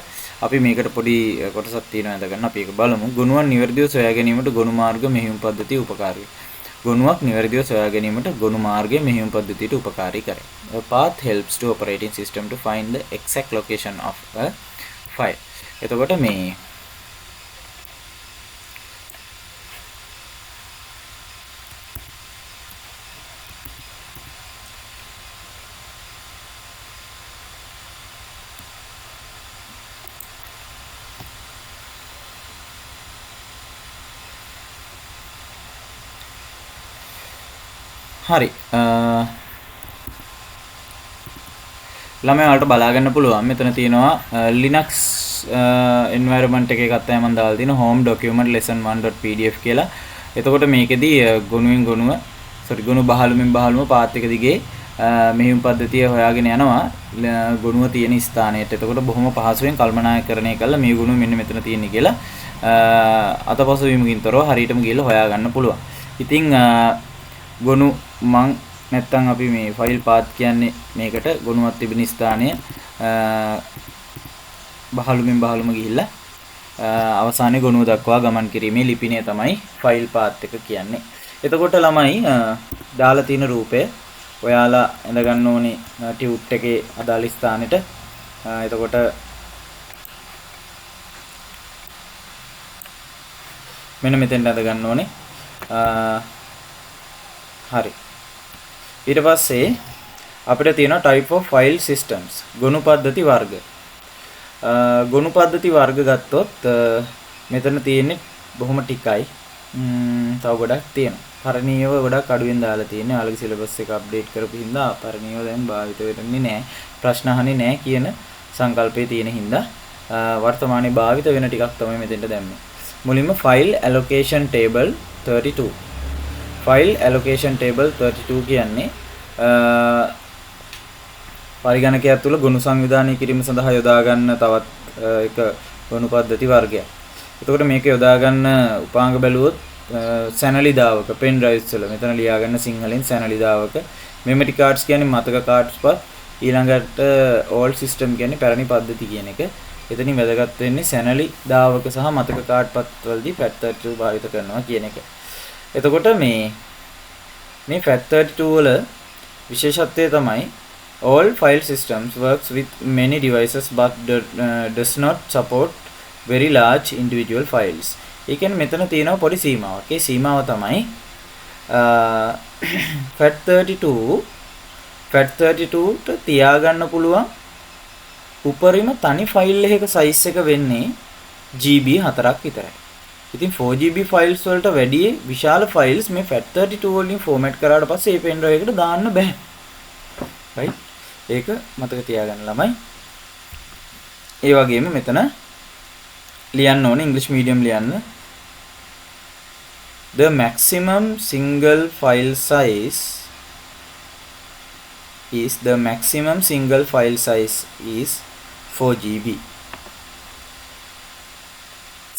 අපි මේකට පොඩි කොටසක් තියෙනවා අදගන්න අපි ඒක බලමු. ගුණුවන් නිවැරදිව සොයා ගැනීමට ගොනු මාර්ග මෙහෙයුම් පද්ධතිය උපකාරී. ගුණුවක් නිවැරදිව සොයා ගැනීමට ගොනු මාර්ගය මෙහෙයුම් පද්ධතියට උපකාරී කරයි. A path helps to operating system to find the exact location of a file. එතකොට මේ හරි ළමයි වලට බලා ගන්න පුළුවන් මෙතන තියෙනවා Linux environment එකේ එකක් තමයි මම දාලා තියෙන home document lesson1.pdf කියලා. එතකොට මේකෙදී ගොනු බහලුමින් පාත් එක දිගේ මෙහෙයුම් පද්ධතිය හොයාගෙන යනවා ගොනුව තියෙන ස්ථානයට. එතකොට බොහොම පහසුවෙන් කල්පනාකරණය කළා මේ ගොනුව මෙන්න මෙතන තියෙන්නේ කියලා අතපසු වීමකින් තොරව හරියටම ගිහලා හොයා ගන්න පුළුවන්. ඉතින් ගොනු මං නැත්තම් අපි මේ ෆයිල් පාත් කියන්නේ මේකට ගොනුවක් තිබෙන ස්ථානය බහලුම ගිහිල්ලා අවසානයේ ගොනුව දක්වා ගමන් කිරීමේ ලිපිණය තමයි ෆයිල් පාත් එක කියන්නේ. එතකොට ළමයි දාලා තියෙන රූපය ඔයාලා ඇඳ ගන්න ඕනේ ටියුට් එකේ අදාළ ස්ථානෙට. එතකොට මෙන්න මෙතෙන්ට ඇඳ ගන්න ඕනේ. හරි. ඊට පස්සේ අපිට තියෙනවා type of file systems ගොනු පද්ධති වර්ග. ගොනු පද්ධති වර්ග ගත්තොත් මෙතන තියෙන්නේ බොහොම ටිකයි. තව ගොඩක් තියෙනවා. පරිණීයව ගොඩක් අඩුවෙන් දාලා තියෙන්නේ. ඔයාලගේ සිලබස් එක අප්ඩේට් කරපු හින්දා පරිණීයව දැන් භාවිත වෙන්නේ නැහැ. ප්‍රශ්න අහන්නේ නැහැ කියන සංකල්පයේ තියෙන හින්දා වර්තමානයේ භාවිත වෙන ටිකක් තමයි මෙතෙන්ට දැම්මේ. මුලින්ම file allocation table 32. file allocation table 32 කියන්නේ පරිගණකයක් තුළ ගොනු සංවිධානය කිරීම සඳහා යොදා ගන්න තවත් එක ගොනු පද්ධති වර්ගයක්. එතකොට මේක යොදා ගන්න උපාංග බැලුවොත් සැනලිදාවක pen drives වල මෙතන ලියා ගන්න සිංහලෙන් සැනලිදාවක memory cards කියන්නේ මතක cards පත් ඊළඟට old system කියන්නේ පැරණි පද්ධති කියන එක. එතනින් වැදගත් වෙන්නේ සැනලිදාවක සහ මතක card පත් වලදී පැත්තට භාවිත කරනවා කියන එක. එතකොට මේ මේ FAT32 වල විශේෂත්වය තමයි all file systems works with many devices but does not support very large individual files. ඒ කියන්නේ මෙතන තියෙනවා පොඩි සීමාවක්. ඒ සීමාව තමයි FAT32ට තියාගන්න පුළුවන් උපරිම තනි ෆයිල් එකක සයිස් එක වෙන්නේ GB 4ක් විතරයි. ඉතින් 4GB ෆයිල්ස් වලට වැඩිය විශාල ෆයිල්ස් මේ FAT32 වලින් ෆෝමැට් කරාට පස්සේ මේ පෙන් ඩ්‍රයිව් එකට දාන්න බෑ. right? ඒක මතක තියාගන්න ළමයි. ඒ වගේම මෙතන ලියන්න ඕනේ ඉංග්‍රීසි මීඩියම් ලියන්න. The maximum single file size is 4GB.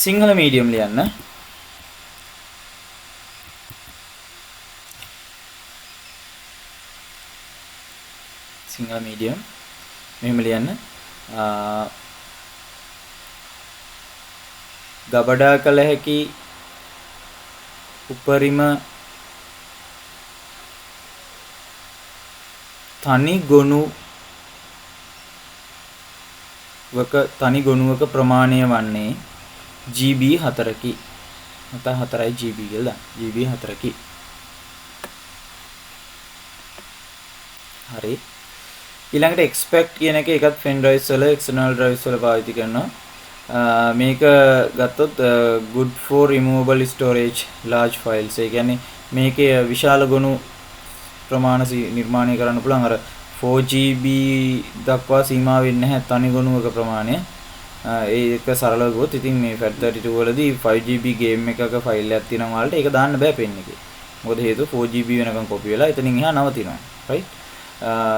Sinhala medium ලියන්න. සිංහල මීඩියම් මෙහෙම ලියන්න. ගබඩා කළ හැකි උපරිම තනි ගොනුවක ප්‍රමාණය වන්නේ GB 4කි. නැත්නම් 4යි GB කියලා දාන්න. GB 4කි. හරි. ඊළඟට expect කියන එක එකත් pen drives වල external drives වල පාවිච්චි කරනවා. මේක ගත්තොත් good for removable storage large files. ඒ කියන්නේ මේකේ විශාල ගොනු ප්‍රමාණ නිර්මාණය කරන්න පුළුවන්. අර 4GB දක්වා සීමා වෙන්නේ නැහැ තනි ගොනුවක ප්‍රමාණය. ඒක සරලව ගොත් ඉතින් මේ FAT32 වලදී 5GB game එකක ෆයිල් එකක් තියෙනවා වලට ඒක දාන්න බෑ pen එකේ. මොකද හේතුව 4GB වෙනකන් කොපි වෙලා එතනින් එහා නවතිනවා. right?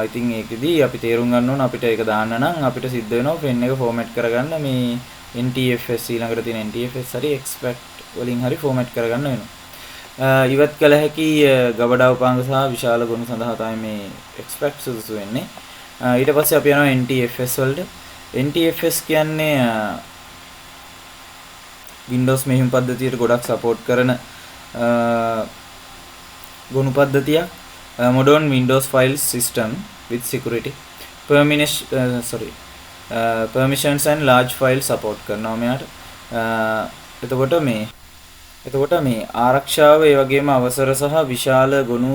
ඉතින් ඒකෙදී අපි තේරුම් ගන්න ඕන අපිට ඒක දාන්න නම් අපිට සිද්ධ වෙනවා pen එක ෆෝමැට් කරගන්න මේ NTFS ඊළඟට තියෙන NTFS හරි expect වලින් හරි ෆෝමැට් කරගන්න වෙනවා. ඉවත් කළ හැකි ගබඩා උපාංග සහ විශාල ගොනු සඳහා තමයි මේ expect සුදුසු වෙන්නේ. ඊට පස්සේ අපි යනවා NTFS වලට. NTFS කියන්නේ Windows මෙහෙයුම් පද්ධතියට ගොඩක් සපෝට් කරන ගොනු පද්ධතියක්. Modern Windows file system with security permissions and large file support කරනවා මෙයාට. එතකොට මේ ආරක්ෂාව ඒ වගේම අවසර සහ විශාල ගොනු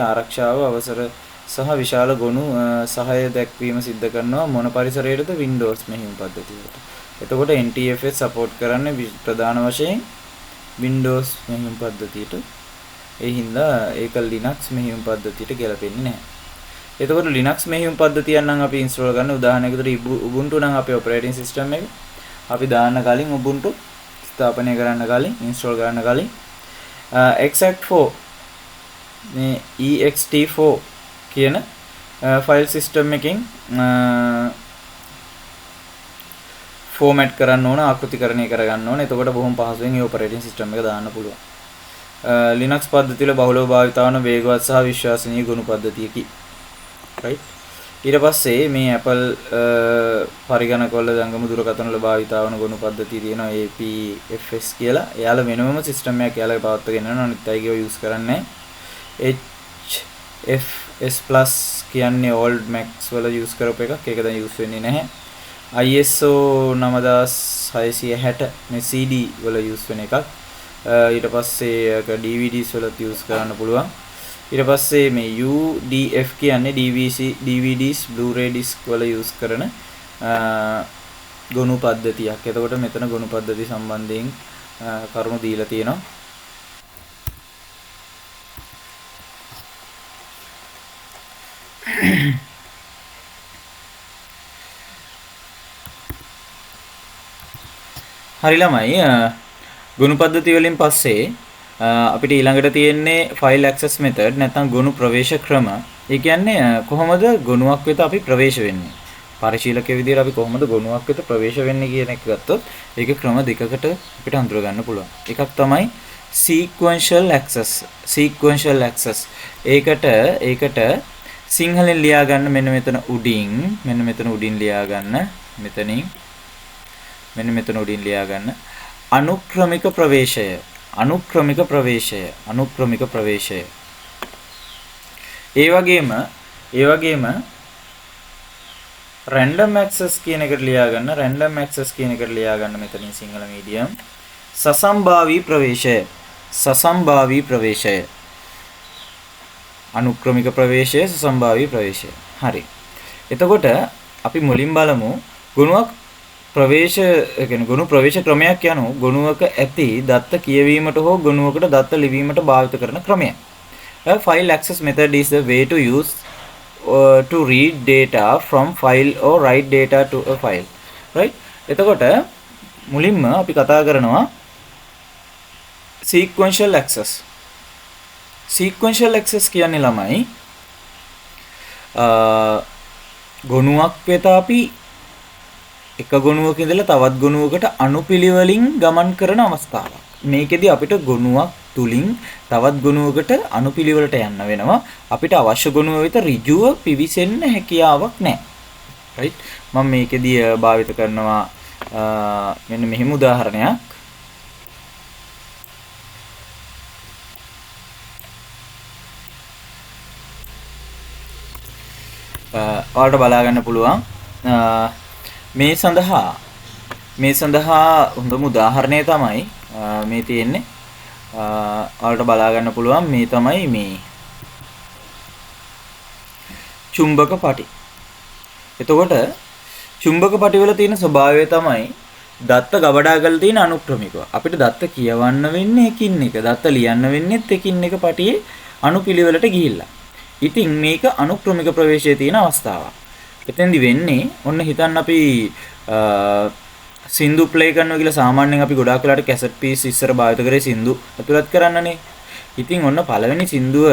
ආරක්ෂාව අවසර සහ විශාල ගොනු සහාය දැක්වීම සිද්ධ කරනවා මොන පරිසරයකටද Windows මෙහෙයුම් පද්ධතියට. එතකොට NTFS support කරන්නේ ප්‍රධාන වශයෙන් Windows මෙහෙයුම් පද්ධතියට. ඒ හින්දා ඒක Linux මෙහෙයුම් පද්ධතියට ගැලපෙන්නේ නැහැ. එතකොට Linux මෙහෙයුම් පද්ධතියක් නම් අපි ඉන්ස්ටෝල් කරන්න උදාහරණයකට Ubuntu නම් අපේ operating system එක අපි දාන්න කලින් Ubuntu ස්ථාපනය කරන්න කලින් ඉන්ස්ටෝල් කරන්න කලින් ext4 මේ ext4 කියන ෆයිල් සිස්ටම් එකෙන් ෆෝමැට් කරන්න ඕන ආකෘතිකරණය කරගන්න ඕන. එතකොට බොහොම පහසුවෙන් මේ operating system එක දාන්න පුළුවන්. Linux පද්ධතිය බහුලව භාවිත වන වේගවත් සහ විශ්වසනීය ගොනු පද්ධතියකි. right? ඊට පස්සේ මේ Apple පරිගණකවල ජංගම දුරකථන වල භාවිත වන ගොනු පද්ධතිය තියෙනවා APFS කියලා. එයාලා වෙනම සිස්ටම් එකක් එයාලා පවත්වාගෙන යනවා. අනිත් අයගේ යූස් කරන්නේ HFS+ කියන්නේ old Macs වල යූස් කරපු එකක්. ඒක දැන් යූස් වෙන්නේ නැහැ. ISO 9660 මේ CD වල යූස් වෙන එකක්. ඊට පස්සේ DVDs වලත් යූස් කරන්න පුළුවන්. ඊට පස්සේ මේ UDF කියන්නේ DVDs Blu-ray disc වල යූස් කරන ගොනු පද්ධතියක්. එතකොට මෙතන ගොනු පද්ධතිය සම්බන්ධයෙන් කරුණු දීලා තියෙනවා. හරි ළමයි ගොනු පද්ධතිය වලින් පස්සේ අපිට ඊළඟට තියෙන්නේ file access method නැත්නම් ගොනු ප්‍රවේශ ක්‍රම. ඒ කියන්නේ කොහොමද ගොනුවක් වෙත අපි ප්‍රවේශ වෙන්නේ? පරිශීලකයේ විදිහට අපි කොහොමද ගොනුවක් වෙත ප්‍රවේශ වෙන්නේ කියන එක ගත්තොත් ඒක ක්‍රම දෙකකට අපිට හඳුනා ගන්න පුළුවන්. එකක් තමයි sequential access. ඒකට සිංහලෙන් ලියා ගන්න මෙන්න මෙතන උඩින් ලියා ගන්න. මෙන්න මෙතන උඩින් ලියා ගන්න. අනුක්‍රමික ප්‍රවේශය. අනුක්‍රමික ප්‍රවේශය. අනුක්‍රමික ප්‍රවේශය. ඒ වගේම random access කියන එකට ලියා ගන්න. random access කියන එකට ලියා ගන්න මෙතනින් සිංහල මීඩියම්. සසම්භාවී ප්‍රවේශය. සසම්භාවී ප්‍රවේශය. අනුක්‍රමික ප්‍රවේශය, සසම්භාවී ප්‍රවේශය. හරි. එතකොට අපි මුලින් බලමු ගුණයක් ප්‍රවේශ කියන්නේ ගුණ ප්‍රවේශ ක්‍රමයක් යනු ගුණයක ඇති දත්ත කියවීමට හෝ ගුණයකට දත්ත ලිවීමට භාවිත කරන ක්‍රමය. A file access method is the way to use to read data from file or write data to a file. Right? එතකොට මුලින්ම අපි කතා කරනවා sequential access. sequential access කියන්නේ ළමයි ගුණයක් වෙත අපි එක ගුණයක ඉඳලා තවත් ගුණයකට අනුපිළිවෙලින් ගමන් කරන අවස්ථාවක්. මේකෙදි අපිට ගුණයක් තුලින් තවත් ගුණයකට අනුපිළිවෙලට යන්න වෙනවා. අපිට අවශ්‍ය ගුණය වෙත ඍජුව පිවිසෙන්න හැකියාවක් නැහැ. right? මම මේකෙදි භාවිත කරනවා මෙන්න මෙහිම උදාහරණයක්. ඔයාලට බලා ගන්න පුළුවන්. මේ සඳහා හොඳම උදාහරණය තමයි මේ තියෙන්නේ. ඔයාලට බලා ගන්න පුළුවන් මේ තමයි මේ චුම්බක පටි. එතකොට චුම්බක පටි වල තියෙන ස්වභාවය තමයි දත්ත ගබඩා කරලා තියෙන අනුක්‍රමිකව. අපිට දත්ත කියවන්න වෙන්නේ එකින් එක. දත්ත ලියන්න වෙන්නේත් එකින් එක පටියේ අනුපිළිවෙලට ගිහිල්ලා. ඉතින් මේක අනුක්‍රමික ප්‍රවේශයේ තියෙන අවස්ථාවක්. එතෙන්දි වෙන්නේ ඔන්න හිතන්න අපි සින්දු ප්ලේ කරනවා කියලා සාමාන්‍යයෙන් අපි ගොඩාක් වෙලාට කැසට් පීස් ඉස්සර භාවිත කරේ සින්දු ඇතුළත් කරන්නනේ. ඉතින් ඔන්න පළවෙනි සින්දුව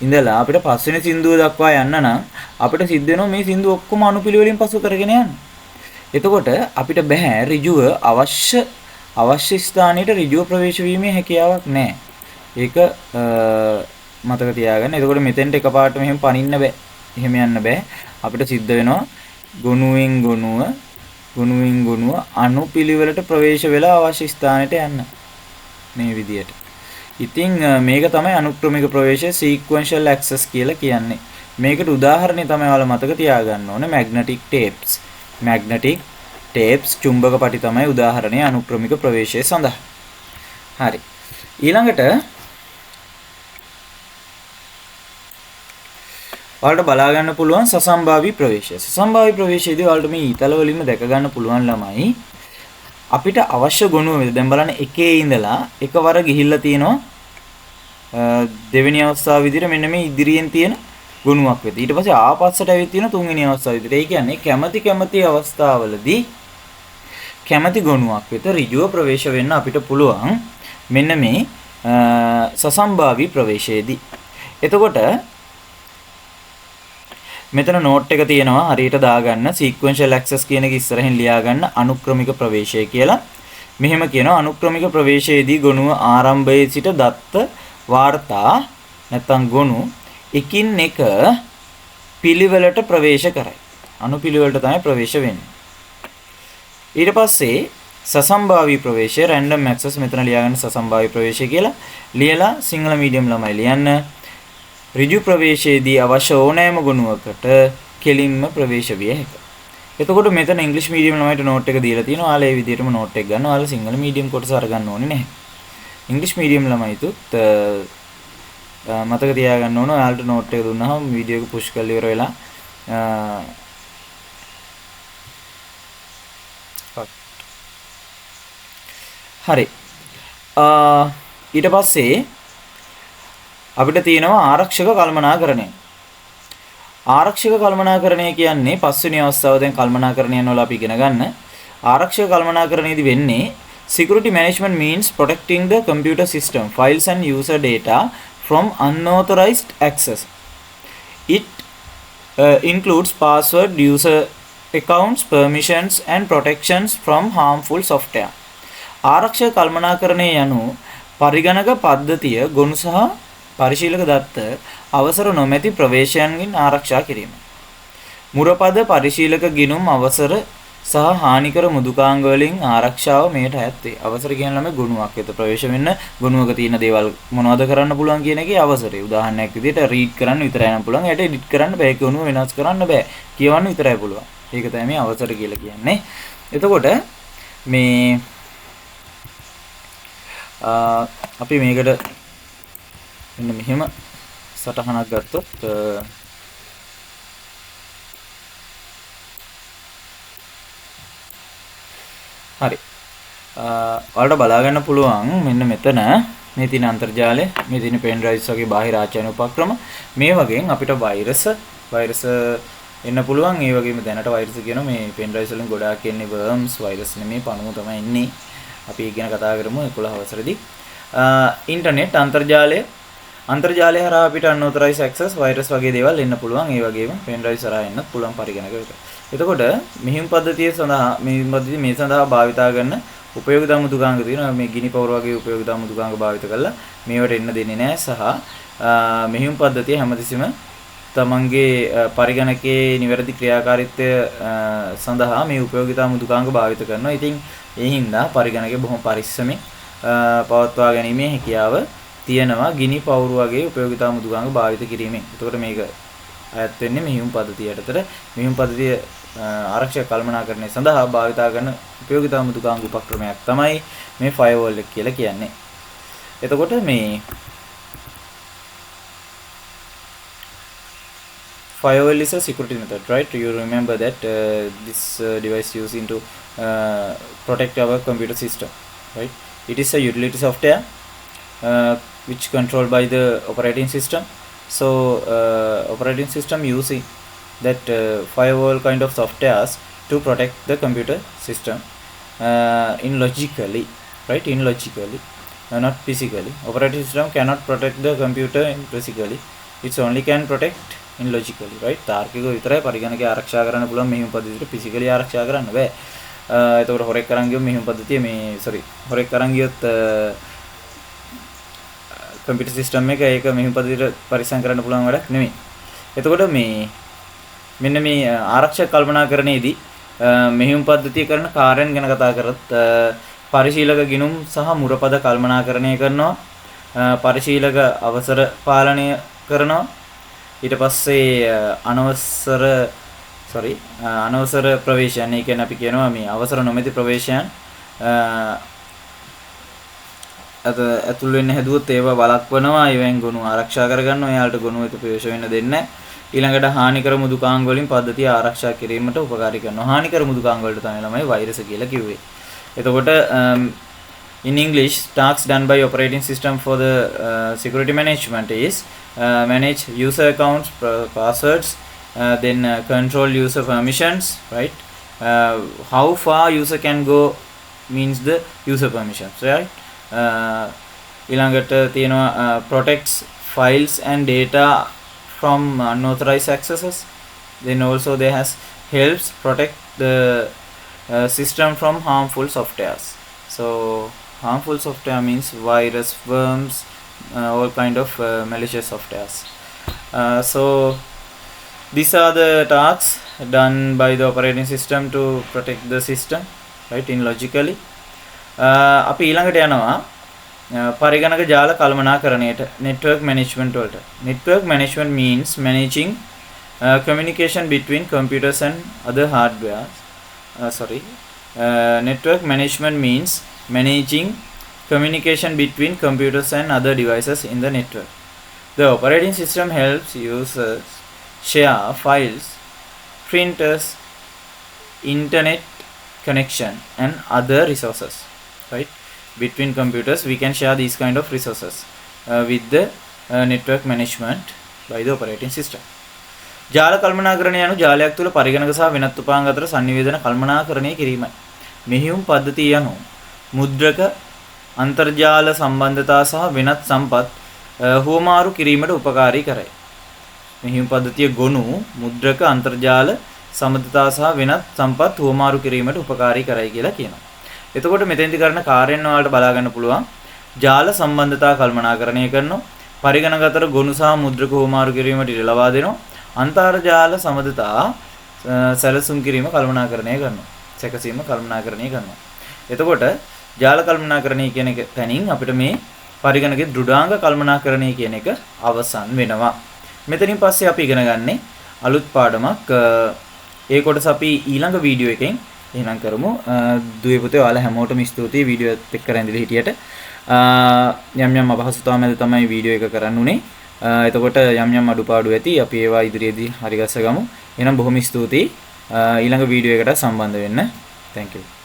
ඉඳලා අපිට පස්වෙනි සින්දුව දක්වා යන්න නම් අපිට සිද්ධ වෙනවා මේ සින්දු ඔක්කොම අනුපිළිවෙලින් පසු කරගෙන යන්න. එතකොට අපිට බෑ ඍජුව අවශ්‍ය ස්ථානයට ඍජුව ප්‍රවේශ වීමේ හැකියාවක් නැහැ. ඒක මතක තියාගන්න. එතකොට මෙතෙන්ට එකපාරට මෙහෙම පනින්න බෑ. එහෙම යන්න බෑ. අපිට සිද්ධ වෙනවා ගුණුවෙන් ගුණුව අනුපිළිවෙලට ප්‍රවේශ වෙලා අවශ්‍ය ස්ථානයට යන්න. මේ විදියට. ඉතින් මේක තමයි අනුක්‍රමික ප්‍රවේශය sequential access කියලා කියන්නේ. මේකට උදාහරණය තමයි ඔයාලා මතක තියාගන්න ඕනේ magnetic tapes. magnetic tapes චුම්බක පටි තමයි උදාහරණය අනුක්‍රමික ප්‍රවේශය සඳහා. හරි. ඊළඟට ඔයාලට බලා ගන්න පුළුවන් සසම්භාවී ප්‍රවේශය. සසම්භාවී ප්‍රවේශයේදී ඔයාලට මේ ඊතල වලින්ම දැක ගන්න පුළුවන් ළමයි අපිට අවශ්‍ය ගුණුව වෙද දැන් බලන්න එකේ ඉඳලා එකවර ගිහිල්ලා තියෙනවා දෙවෙනි අවස්ථාව විදිහට මෙන්න මේ ඉදිරියෙන් තියෙන ගුණුවක් වෙද. ඊට පස්සේ ආපස්සට ඇවිත් තියෙන තුන්වෙනි අවස්ථාව විදිහට. ඒ කියන්නේ කැමැති අවස්ථාවලදී කැමැති ගුණුවක් වෙත ඍජුව ප්‍රවේශ වෙන්න අපිට පුළුවන් මෙන්න මේ සසම්භාවී ප්‍රවේශයේදී. එතකොට මෙතන නෝට් එක තියෙනවා හරියට දාගන්න sequential access කියන එක ඉස්සරහින් ලියා ගන්න අනුක්‍රමික ප්‍රවේශය කියලා. මෙහෙම කියනවා අනුක්‍රමික ප්‍රවේශයේදී ගොනුව ආරම්භයේ සිට දත්ත වාර්තා නැත්නම් ගොනු එකින් එක පිළිවෙලට ප්‍රවේශ කරයි. අනුපිළිවෙලට තමයි ප්‍රවේශ වෙන්නේ. ඊට පස්සේ සසම්භාවී ප්‍රවේශය random access මෙතන ලියා ගන්න සසම්භාවී ප්‍රවේශය කියලා. ලියලා සිංහල මීඩියම් ළමයි ලියන්න. ඍජු ප්‍රවේශයේදී අවශ්‍ය ඕනෑම ගුණයකට කෙලින්ම ප්‍රවේශ විය හැකියි. එතකොට මෙතන ඉංග්‍රීසි මීඩියම් ළමයිට නෝට් එක දීලා තියෙනවා. ඔයාලා ඒ විදිහටම නෝට් එක ගන්න. ඔයාලා සිංහල මීඩියම් කොටස අරගන්න ඕනේ නැහැ. ඉංග්‍රීසි මීඩියම් ළමයිතුත් මතක තියාගන්න ඕන. ඔයාලට නෝට් එක දුන්නාම වීඩියෝ එක පුෂ් කරලා ඉවර වෙලා හරි. ඊට පස්සේ අපිට තියෙනවා ආරක්ෂක කළමනාකරණය. ආරක්ෂක කළමනාකරණය කියන්නේ පස්වෙනි අවස්ථාව දැන් කළමනාකරණයන් වල අපි ඉගෙන ගන්න. ආරක්ෂක කළමනාකරණයේදී වෙන්නේ security management means protecting the computer system, files and user data from unauthorized access. It includes password, user accounts, permissions and protections from harmful software. ආරක්ෂක කළමනාකරණය යනු පරිගණක පද්ධතිය ගොනු සහ පරිශීලක දත්ත අවසර නොමැති ප්‍රවේශයන්ගෙන් ආරක්ෂා කිරීම. මුරපද පරිශීලක ගිණුම් අවසර සහ හානිකර මෘදුකාංග වලින් ආරක්ෂාව මේට ඇත්තේ. අවසර කියන ළමයි ගුණයක් වෙත ප්‍රවේශ වෙන්න ගුණයක තියෙන දේවල් මොනවද කරන්න පුළුවන් කියන එකේ අවසරය. උදාහරණයක් විදිහට රීඩ් කරන්න විතරයි නම් පුළුවන්. ඒකට එඩිට් කරන්න බෑ. ගුණය වෙනස් කරන්න බෑ. කියවන්න විතරයි පුළුවන්. ඒක තමයි මේ අවසර කියලා කියන්නේ. එතකොට මේ අපි මේකට මෙන්න මෙහෙම සටහනක් ගත්තොත් හරි. ඔයාලට බලා ගන්න පුළුවන් මෙන්න මෙතන මේ තියෙන අන්තර්ජාලය, මේ තියෙන පෙන් ඩ්‍රයිව්ස් වගේ බාහිර ආචාර්ය උපක්‍රම මේ වගේන් අපිට වෛරස් එන්න පුළුවන්. ඒ වගේම දැනට වෛරස් කියන මේ පෙන් ඩ්‍රයිව්ස් වලින් ගොඩාක් එන්නේ වර්ම්ස්, වෛරස් නෙමෙයි පණුව තමයි එන්නේ. අපි ඒක ගැන කතා කරමු 11 වසරේදී. ඉන්ටර්නෙට් අන්තර්ජාලය හරහා අපිට unauthorized access වෛරස් වගේ දේවල් එන්න පුළුවන්. ඒ වගේම පෙන් ඩ්‍රයිව්ස් හරහා එන්නත් පුළුවන් පරිගණකයකට. එතකොට මෙහිම් පද්ධතිය සඳහා මේ සඳහා භාවිතා කරන උපයෝගිතා මෘදුකාංග තියෙනවා. මේ ගිනි පවුර වගේ උපයෝගිතා මෘදුකාංග භාවිත කරලා මේවට එන්න දෙන්නේ නැහැ. සහ මෙහිම් පද්ධතිය හැමතිස්සෙම තමන්ගේ පරිගණකයේ නිවැරදි ක්‍රියාකාරීත්වය සඳහා මේ උපයෝගිතා මෘදුකාංග භාවිත කරනවා. ඉතින් ඒ හින්දා පරිගණකය බොහොම පරිස්සමෙන් පවත්වා ගැනීමේ හැකියාව තියෙනවා ගිනි පවුර වගේ උපයෝගිතා මෘදුකාංග භාවිත කිරීමෙන්. එතකොට මේක අයත් වෙන්නේ මෙහිම් පද්ධතිය යටතට. මෙහිම් පද්ධතිය ආරක්ෂක කළමනාකරණය සඳහා භාවිතා කරන උපයෝගිතා මෘදුකාංග උපක්‍රමයක් තමයි මේ ෆයර්වෝල් එක කියලා කියන්නේ. එතකොට මේ firewall is a security method, right? You remember that this device used to protect our computer system, right? It is a utility software which controlled by the operating system. So operating system using that firewall kind of softwares to protect the computer system in logically, right? In logically, not physically. Operating system cannot protect the computer physically. It's only can protect in logically, right? තාර්කිකව විතරයි පරිගණකය ආරක්ෂා කරන්න පුළුවන්. මෙහිම පද්ධතියට physically ආරක්ෂා කරන්න බෑ. එතකොට හොරෙක් අරන් ගියොත් මෙහිම පද්ධතිය හොරෙක් අරන් ගියොත් කම්පියුටර් සිස්ටම් එක ඒක මෙහිම පද්ධතියට පරිස්සම් කරන්න පුළුවන් වැඩක් නෙමෙයි. එතකොට මෙන්න මේ ආරක්ෂක කල්පනාකරණයේදී මෙහිම පද්ධතිය කරන කාර්යයන් ගැන කතා කරත් පරිශීලක ගිණුම් සහ මුරපද කල්පනාකරණය කරනවා. පරිශීලක අවසර පාලනය කරනවා. ඊට පස්සේ අනවසර ප්‍රවේශයන්, ඒ කියන්නේ අපි කියනවා මේ අවසර නොමැති ප්‍රවේශයන් ඇතුල් වෙන්න හැදුවොත් ඒවා වළක්වනවා. ඒවෙන් ගොනු ආරක්ෂා කරගන්නවා. එයාලට ගොනු එක ප්‍රවේශ වෙන්න දෙන්නේ නැහැ. ඊළඟට හානිකර මෘදුකාංග වලින් පද්ධතිය ආරක්ෂා කිරීමට උපකාරී කරනවා. හානිකර මෘදුකාංග වලට තමයි ළමයි වෛරස් කියලා කිව්වේ. එතකොට in English, tasks done by operating system for the security management is manage user accounts, passwords, then control user permissions, right? How far user can go means the user permissions, right? ඊළඟට තියෙනවා protects files and data from unauthorized accesses. Then also there has helps protect the system from harmful softwares. So harmful software means virus, worms, all kind of malicious softwares. So these are the tasks done by the operating system to protect the system, right? In logically. අපි ඊළඟට යනවා පරිගණක ජාල කළමනාකරණයට, network management වලට. Network management means managing communication between computers and other hardware. Network management means managing communication between computers and other devices in the network. The operating system helps users share files, printers, internet connection and other resources, right? Between computers we can share these kind of resources with the network management by the operating system. ජාල කල්පනාකරණය යනු ජාලයක් තුළ පරිගණක සහ වෙනත් උපාංග අතර සංනිවේදන කල්පනාකරණය කිරීමයි. මෙහියුම් පද්ධතිය යනු මුද්‍රක අන්තර්ජාල සම්බන්ධතා සහ වෙනත් සම්පත් හුවමාරු කිරීමට උපකාරී කරයි. මෙහියුම් පද්ධතිය ගොනු මුද්‍රක අන්තර්ජාල සම්බන්ධතා සහ වෙනත් සම්පත් හුවමාරු කිරීමට උපකාරී කරයි කියලා කියනවා. එතකොට මෙතෙන්දි කරන කාර්යයන් වලට බලා ගන්න පුළුවන් ජාල සම්බන්ධතා කල්පනාකරණය කරනවා, පරිගණක අතර ගොනු සහ මුද්‍රක හුවමාරු කිරීමට ඉඩ ලබා දෙනවා, අන්තර්ජාල සම්බන්ධතා සැලසුම් කිරීම කල්පනාකරණය කරනවා. සැකසීම කළමනාකරණය කරනවා. එතකොට ජාල කළමනාකරණය කියන එක තැනින් අපිට මේ පරිගණකයේ දෘඩාංග කළමනාකරණය කියන එක අවසන් වෙනවා. මෙතනින් පස්සේ අපි ඉගෙන ගන්නේ අලුත් පාඩමක්. ඒ කොටස අපි ඊළඟ වීඩියෝ එකෙන් එහෙනම් කරමු. දුවේ පුතේ ඔයාලා හැමෝටම ස්තුතියි වීඩියෝ එක්ක රැඳිලා හිටියට. යම් අපහසුතාව මැද තමයි වීඩියෝ එක කරන්න උනේ. එතකොට යම් අඩුපාඩු ඇති. අපි ඒවා ඉදිරියේදී හරි ගස්ස ගමු. එහෙනම් බොහොම ස්තුතියි. ඊළඟ වීඩියෝ එකට සම්බන්ධ වෙන්න. Thank you.